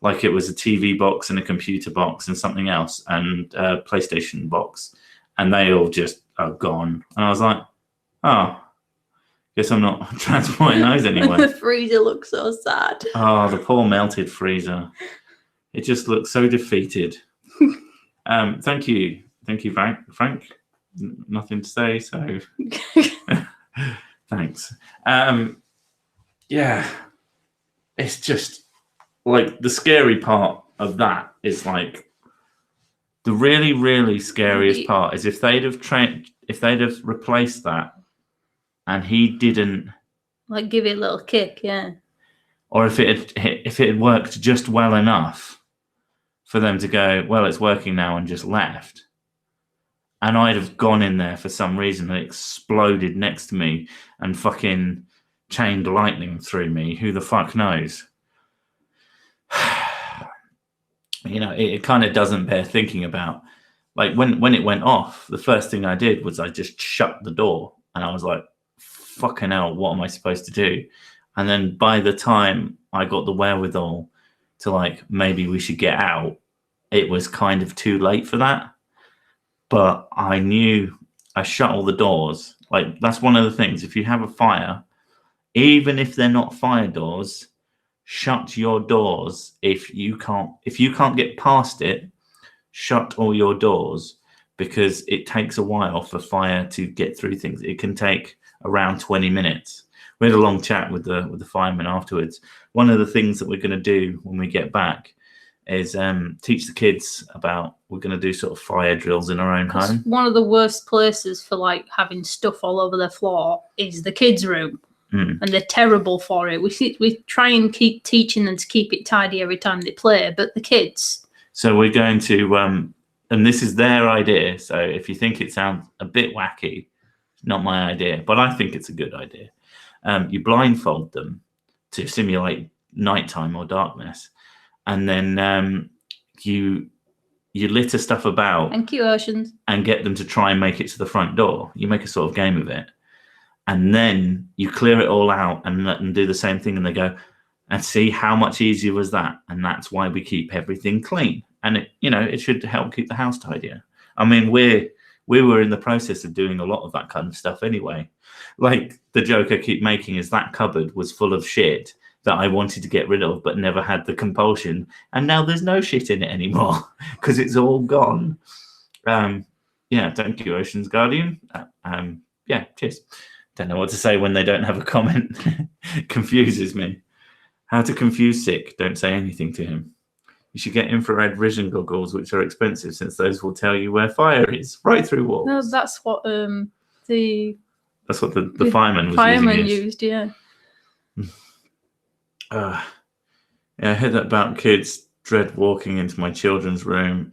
like it was a TV box and a computer box and something else and a PlayStation box, and they all just are gone. And I was like, oh, guess I'm not transporting those anyway. The freezer looks so sad. Oh, the poor melted freezer. It just looks so defeated. Thank you, Frank. Nothing to say, so thanks. Yeah, it's just like the scary part of that is like the really, really scariest part is if they'd have replaced that and he didn't give it a little kick, yeah. Or if it had worked just well enough for them to go, well, it's working now, and just left. And I'd have gone in there for some reason and exploded next to me and fucking chained lightning through me. Who the fuck knows? It kind of doesn't bear thinking about. Like when it went off, the first thing I did was I just shut the door, and I was like, fucking hell, what am I supposed to do? And then by the time I got the wherewithal to maybe we should get out, it was kind of too late for that. But I knew I shut all the doors. That's one of the things. If you have a fire, even if they're not fire doors, shut your doors. If you can't get past it, shut all your doors, because it takes a while for fire to get through things. It can take around 20 minutes. We had a long chat with the fireman afterwards. One of the things that we're going to do when we get back is teach the kids about, we're going to do sort of fire drills in our own home. One of the worst places for having stuff all over the floor is the kids' room. And they're terrible for it. We try and keep teaching them to keep it tidy every time they play, but the kids. So we're going to, and this is their idea. So if you think it sounds a bit wacky, it's not my idea, but I think it's a good idea. You blindfold them to simulate nighttime or darkness, and then you litter stuff about. Thank you, Oceans. And get them to try and make it to the front door. You make a sort of game of it. And then you clear it all out and let them do the same thing, and they go, and see how much easier was that. And that's why we keep everything clean. And it should help keep the house tidier. I mean, we were in the process of doing a lot of that kind of stuff anyway. Like the joke I keep making is that cupboard was full of shit that I wanted to get rid of, but never had the compulsion. And now there's no shit in it anymore because it's all gone. Yeah, thank you, Ocean's Guardian. Yeah, cheers. Don't know what to say when they don't have a comment. Confuses me. How to confuse sick. Don't say anything to him. You should get infrared vision goggles, which are expensive since those will tell you where fire is, right through walls. No, that's what the fireman was fireman used. Yeah. Yeah, I heard that about kids dread walking into my children's room.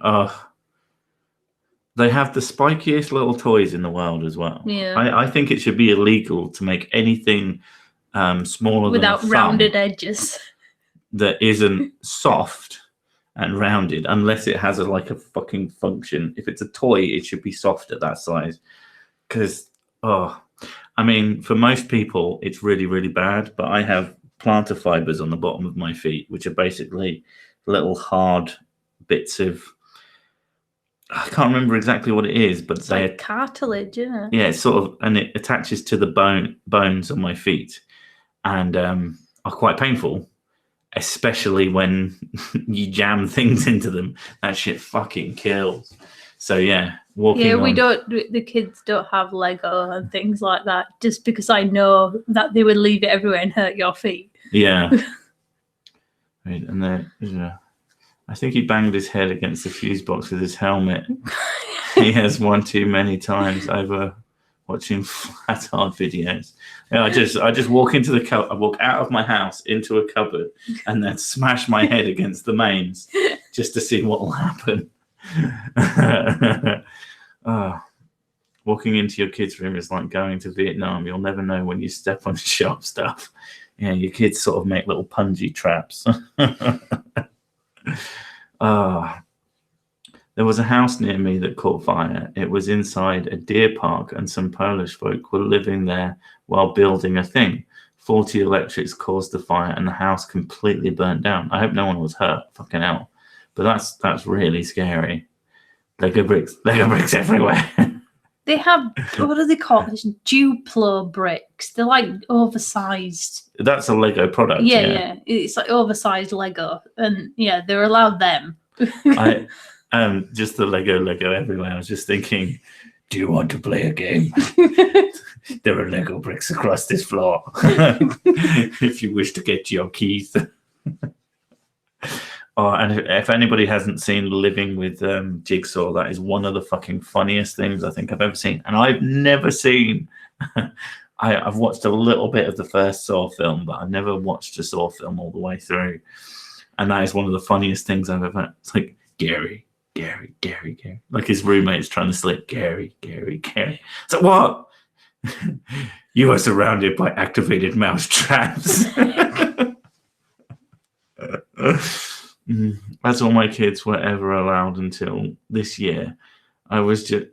They have the spikiest little toys in the world as well. Yeah. I think it should be illegal to make anything smaller without than a rounded thumb edges that isn't soft and rounded, unless it has a fucking function. If it's a toy, it should be soft at that size. Because, I mean, for most people, it's really, really bad. But I have plantar fibers on the bottom of my feet, which are basically little hard bits of, I can't remember exactly what it is, but it's like cartilage, yeah. Yeah, it's sort of, and it attaches to the bones on my feet, and are quite painful, especially when you jam things into them. That shit fucking kills. So yeah, the kids don't have Lego and things like that, just because I know that they would leave it everywhere and hurt your feet. Yeah. Right, and then I think he banged his head against the fuse box with his helmet. He has one too many times over watching flat hard videos. Yeah, I just walk into the I walk out of my house into a cupboard and then smash my head against the mains just to see what will happen. Walking into your kid's room is like going to Vietnam. You'll never know when you step on sharp stuff. Yeah, your kids sort of make little punji traps. There was a house near me that caught fire. It was inside a deer park, and some Polish folk were living there while building a thing. 40 electrics caused the fire, and the house completely burnt down. I hope no one was hurt. Fucking hell. But that's really scary. Lego bricks everywhere. They have, what are they called? Duplo bricks. They're like oversized. That's a Lego product. Yeah. It's like oversized Lego, and yeah, they're allowed them. Just the Lego everywhere. I was just thinking, do you want to play a game? There are Lego bricks across this floor. If you wish to get your keys. And if anybody hasn't seen Living with Jigsaw, that is one of the fucking funniest things I think I've ever seen. And I've never seen. I've watched a little bit of the first Saw film, but I've never watched a Saw film all the way through. And that is one of the funniest things I've ever. It's like Gary. Like his roommate's trying to slip. Gary. So what? You are surrounded by activated mouse traps. That's all my kids were ever allowed until this year. I was just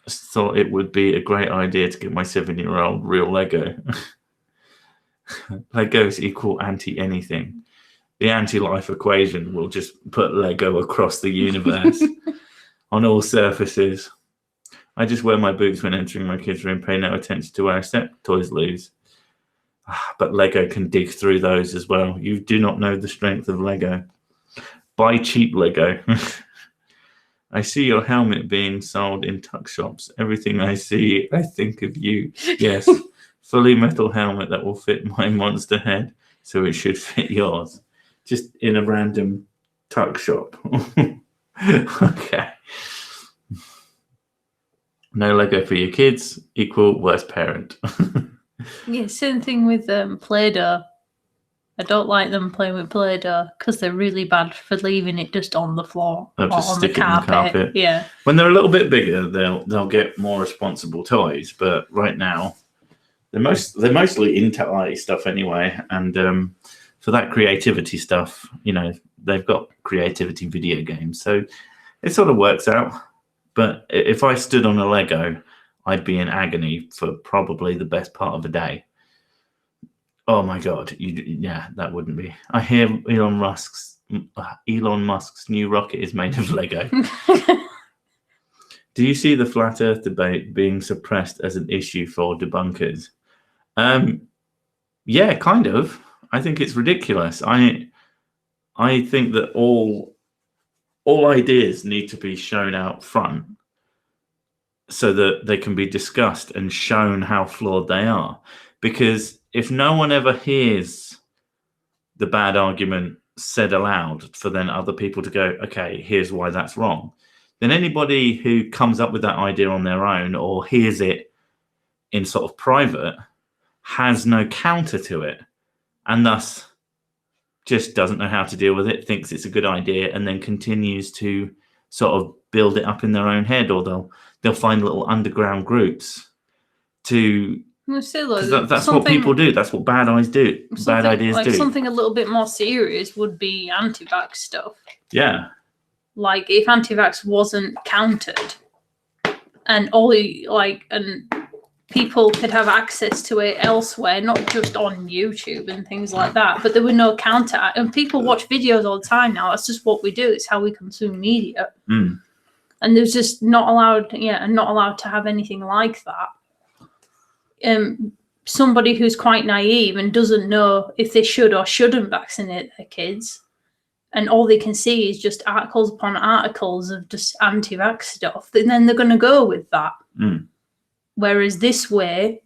thought it would be a great idea to get my 7-year-old real Lego. Legos equal anti-anything. The anti-life equation will just put Lego across the universe on all surfaces. I just wear my boots when entering my kids' room, pay no attention to where I step. Toys lose. But Lego can dig through those as well. You do not know the strength of Lego. Buy cheap Lego. I see your helmet being sold in tuck shops. Everything I see, I think of you. Yes, fully metal helmet that will fit my monster head, so it should fit yours. Just in a random tuck shop. Okay. No Lego for your kids equal worst parent. Yeah, same thing with Play-Doh. I don't like them playing with Play-Doh because they're really bad for leaving it just on the floor or on the carpet. Yeah. When they're a little bit bigger, they'll get more responsible toys. But right now, they're mostly into IT stuff anyway. And for that creativity stuff, they've got creativity video games, so it sort of works out. But if I stood on a Lego, I'd be in agony for probably the best part of the day. Oh my God. That wouldn't be. I hear Elon Musk's new rocket is made of Lego. Do you see the flat earth debate being suppressed as an issue for debunkers? Yeah, kind of. I think it's ridiculous. I think that all ideas need to be shown out front. so that they can be discussed and shown how flawed they are. Because if no one ever hears the bad argument said aloud for then other people to go, okay, here's why that's wrong, then anybody who comes up with that idea on their own or hears it in sort of private has no counter to it, and thus just doesn't know how to deal with it, thinks it's a good idea, and then continues to sort of build it up in their own head, or they'll find little underground groups to. That's what people do. That's what bad ideas do. Something a little bit more serious would be anti-vax stuff. Yeah. Like if anti-vax wasn't countered, and and people could have access to it elsewhere, not just on YouTube and things like that, but there were no counter. And people watch videos all the time now. That's just what we do. It's how we consume media. Mm. And there's just not allowed to have anything like that. Somebody who's quite naive and doesn't know if they should or shouldn't vaccinate their kids, and all they can see is just articles upon articles of just anti-vax stuff, and then they're going to go with that. Mm. Whereas this way,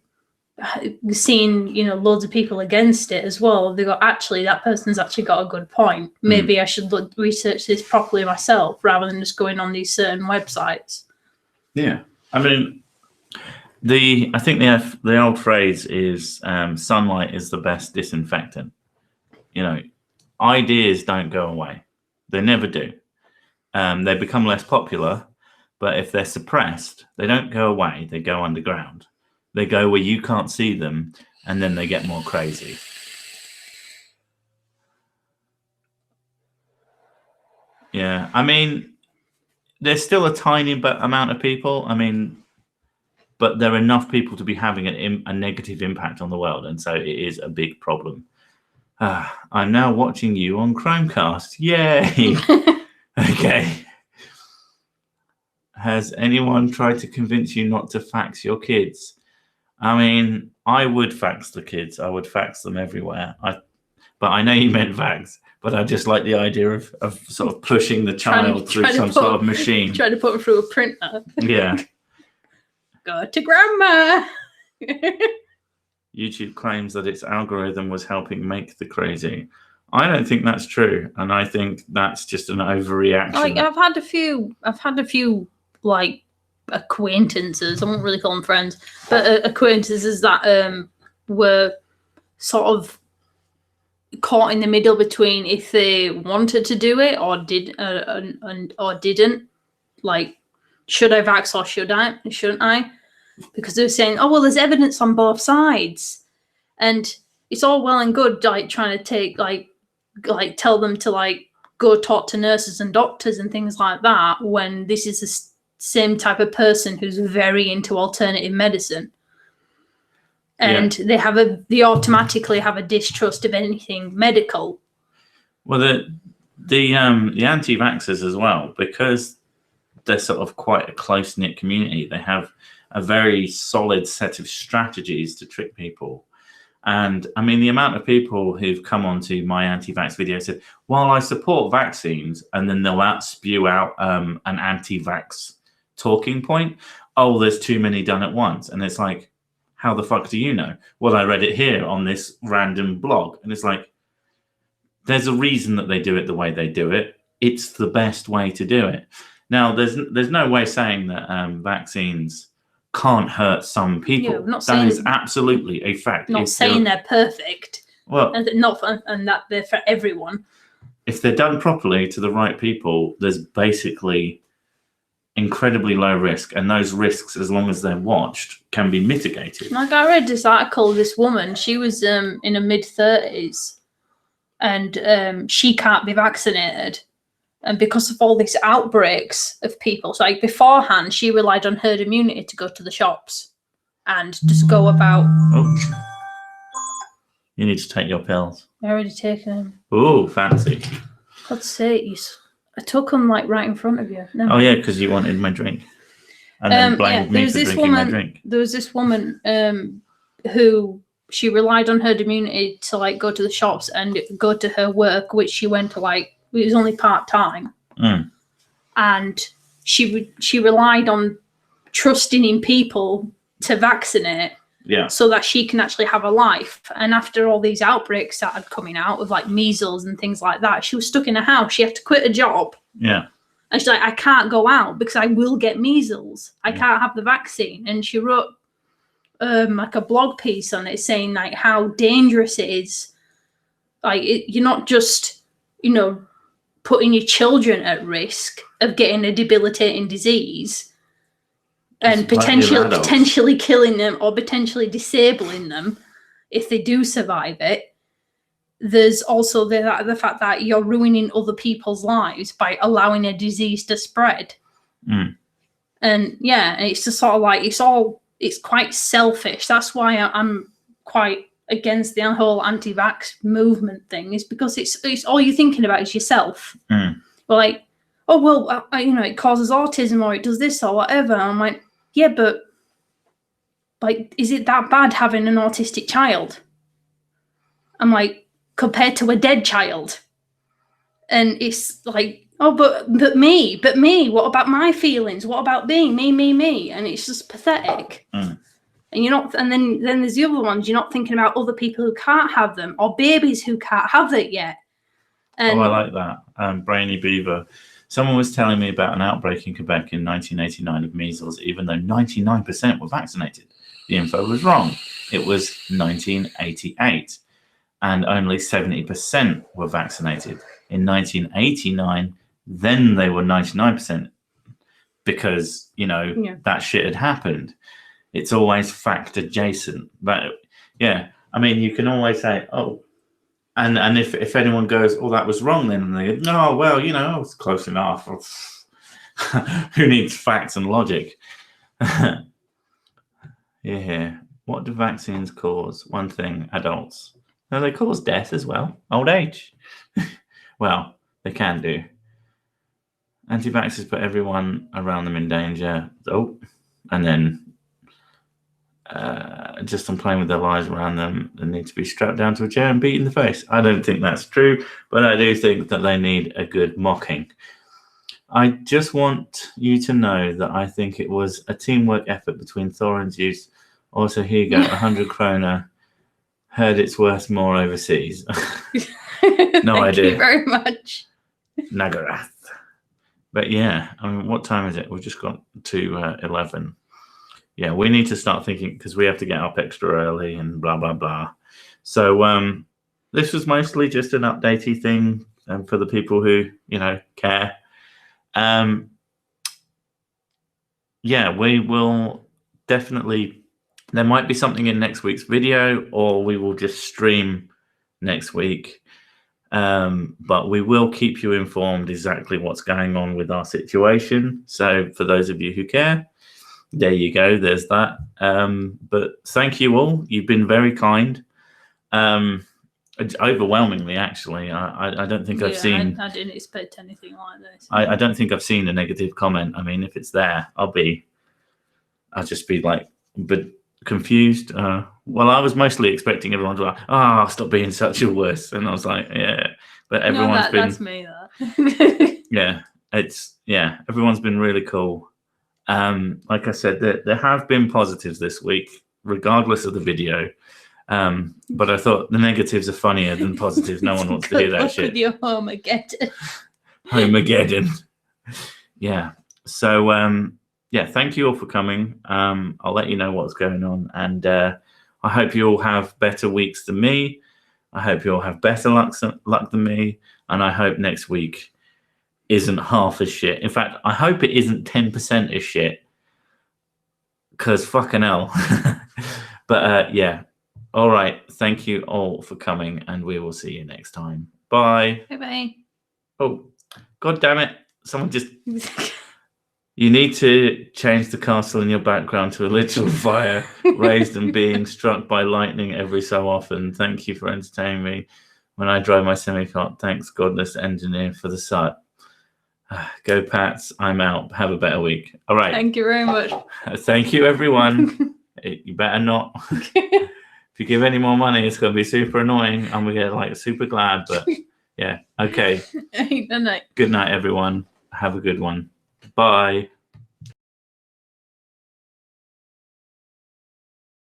seeing loads of people against it as well, they go, actually that person's actually got a good point. Maybe I should research this properly myself rather than just going on these certain websites. Yeah, I mean, I think the old phrase is sunlight is the best disinfectant. Ideas don't go away; they never do. They become less popular. But if they're suppressed, they don't go away. They go underground. They go where you can't see them, and then they get more crazy. Yeah, I mean, there's still a tiny amount of people. I mean, but there are enough people to be having a negative impact on the world, and so it is a big problem. I'm now watching you on Chromecast. Yay! Okay. Has anyone tried to convince you not to fax your kids? I mean, I would fax the kids. I would fax them everywhere. But I know you meant fax. But I just like the idea of sort of pushing the child through some sort of machine. Trying to put them through a printer. Yeah. Go to grandma. YouTube claims that its algorithm was helping make the crazy. I don't think that's true, and I think that's just an overreaction. Like I've had a few like acquaintances. I won't really call them friends, but acquaintances that were sort of caught in the middle between if they wanted to do it or didn't. Like, should I vax or shouldn't I? Because they were saying, oh well, there's evidence on both sides, and it's all well and good like trying to take like tell them to like go talk to nurses and doctors and things like that when this is the same type of person who's very into alternative medicine, and they automatically have a distrust of anything medical. Well, the anti-vaxxers as well, because they're sort of quite a close-knit community. They have a very solid set of strategies to trick people. And I mean, the amount of people who've come onto my anti-vax video said, well, I support vaccines, and then they'll spew out an anti-vax talking point. Oh, there's too many done at once. And it's like, how the fuck do you know? Well, I read it here on this random blog. And it's like, there's a reason that they do it the way they do it. It's the best way to do it. Now, there's no way saying that vaccines can't hurt some people. Yeah, that is absolutely a fact. Not saying they're perfect. Well, and that they're for everyone. If they're done properly to the right people, there's basically incredibly low risk, and those risks, as long as they're watched, can be mitigated. Like I read this article, this woman, she was in her mid-30s, and she can't be vaccinated. And because of all these outbreaks of people, so like beforehand, she relied on herd immunity to go to the shops and just go about. Oh. You need to take your pills. I already taken them. Oh, fancy. God's sakes. I took them like right in front of you. No. Oh, yeah, because you wanted my drink. And then blamed me for drinking my drink. There was this woman who she relied on herd immunity to like go to the shops and go to her work, which she went to like, it was only part-time. And she relied on trusting in people to vaccinate Yeah. so that she can actually have a life. And after all these outbreaks started coming out of like measles and things like that, she was stuck in a house. She had to quit a job. Yeah. And she's like, I can't go out because I will get measles. I can't have the vaccine. And she wrote like a blog piece on it saying like how dangerous it is. Like you're not just, you know, putting your children at risk of getting a debilitating disease and potentially killing them or potentially disabling them if they do survive it. There's also the fact that you're ruining other people's lives by allowing a disease to spread. And yeah, it's just sort of like it's quite selfish. That's why I'm quite against the whole anti-vax movement thing, is because it's all you're thinking about is yourself. Well, like, oh well, you know, it causes autism or it does this or whatever. And I'm like, yeah, but like, is it that bad having an autistic child? I'm like, compared to a dead child. And it's like, oh, but me, what about my feelings? What about being me? And it's just pathetic. And you're not, and then there's the other ones, you're not thinking about other people who can't have them or babies who can't have it yet. And I like that. Brainy Beaver. Someone was telling me about an outbreak in Quebec in 1989 of measles, even though 99% were vaccinated. The info was wrong. It was 1988, and only 70% were vaccinated. In 1989, then they were 99% because, you know, that shit had happened. It's always fact adjacent. But yeah, I mean, you can always say, oh, and if anyone goes, oh, that was wrong, then they go, no, well, you know, it's close enough. Who needs facts and logic? Yeah. What do vaccines cause? One thing, adults. No, they cause death as well. Old age. Well, they can do. Anti-vaxxers put everyone around them in danger. Oh, and then just on playing with their lives around them, they need to be strapped down to a chair and beat in the face. I don't think that's true, but I do think that they need a good mocking. I just want you to know that I think it was a teamwork effort between Thor and Zeus. Also, here you go, 100 krona. Heard it's worth more overseas. No idea. Thank you very much. Nagarath. But yeah, I mean, what time is it? We've just got to 11. Yeah, we need to start thinking because we have to get up extra early and blah, blah, blah. So this was mostly just an updatey thing for the people who, you know, care. Yeah, we will definitely, there might be something in next week's video or we will just stream next week. But we will keep you informed exactly what's going on with our situation. So for those of you who care, there you go. There's that. But thank you all. You've been very kind. Overwhelmingly, actually. I don't think I've seen. I didn't expect anything like this. I don't think I've seen a negative comment. I mean, if it's there, I'll just be like, but confused. Well, I was mostly expecting everyone to like, stop being such a wuss, and I was like, yeah. But everyone's been. That's me. That. Everyone's been really cool. Like I said, there have been positives this week, regardless of the video. But I thought the negatives are funnier than positives. No one wants to hear that shit. With your Homageddon. Homageddon. Yeah. So, thank you all for coming. I'll let you know what's going on. And I hope you all have better weeks than me. I hope you all have better luck than me. And I hope next week isn't half as shit. In fact, I hope it isn't 10% as shit. Because fucking hell. But yeah. All right. Thank you all for coming. And we will see you next time. Bye. Bye-bye. Oh, God damn it. Someone just... You need to change the castle in your background to a literal fire, raised and being struck by lightning every so often. Thank you for entertaining me when I drive my semi-cart. Thanks, godless engineer, for the sight. Go Pats. I'm out. Have a better week. All right. Thank you very much. Thank you, everyone. You better not. If you give any more money, it's going to be super annoying. I'm going to get like super glad. But yeah. Okay. Good night. Good night, everyone. Have a good one. Bye.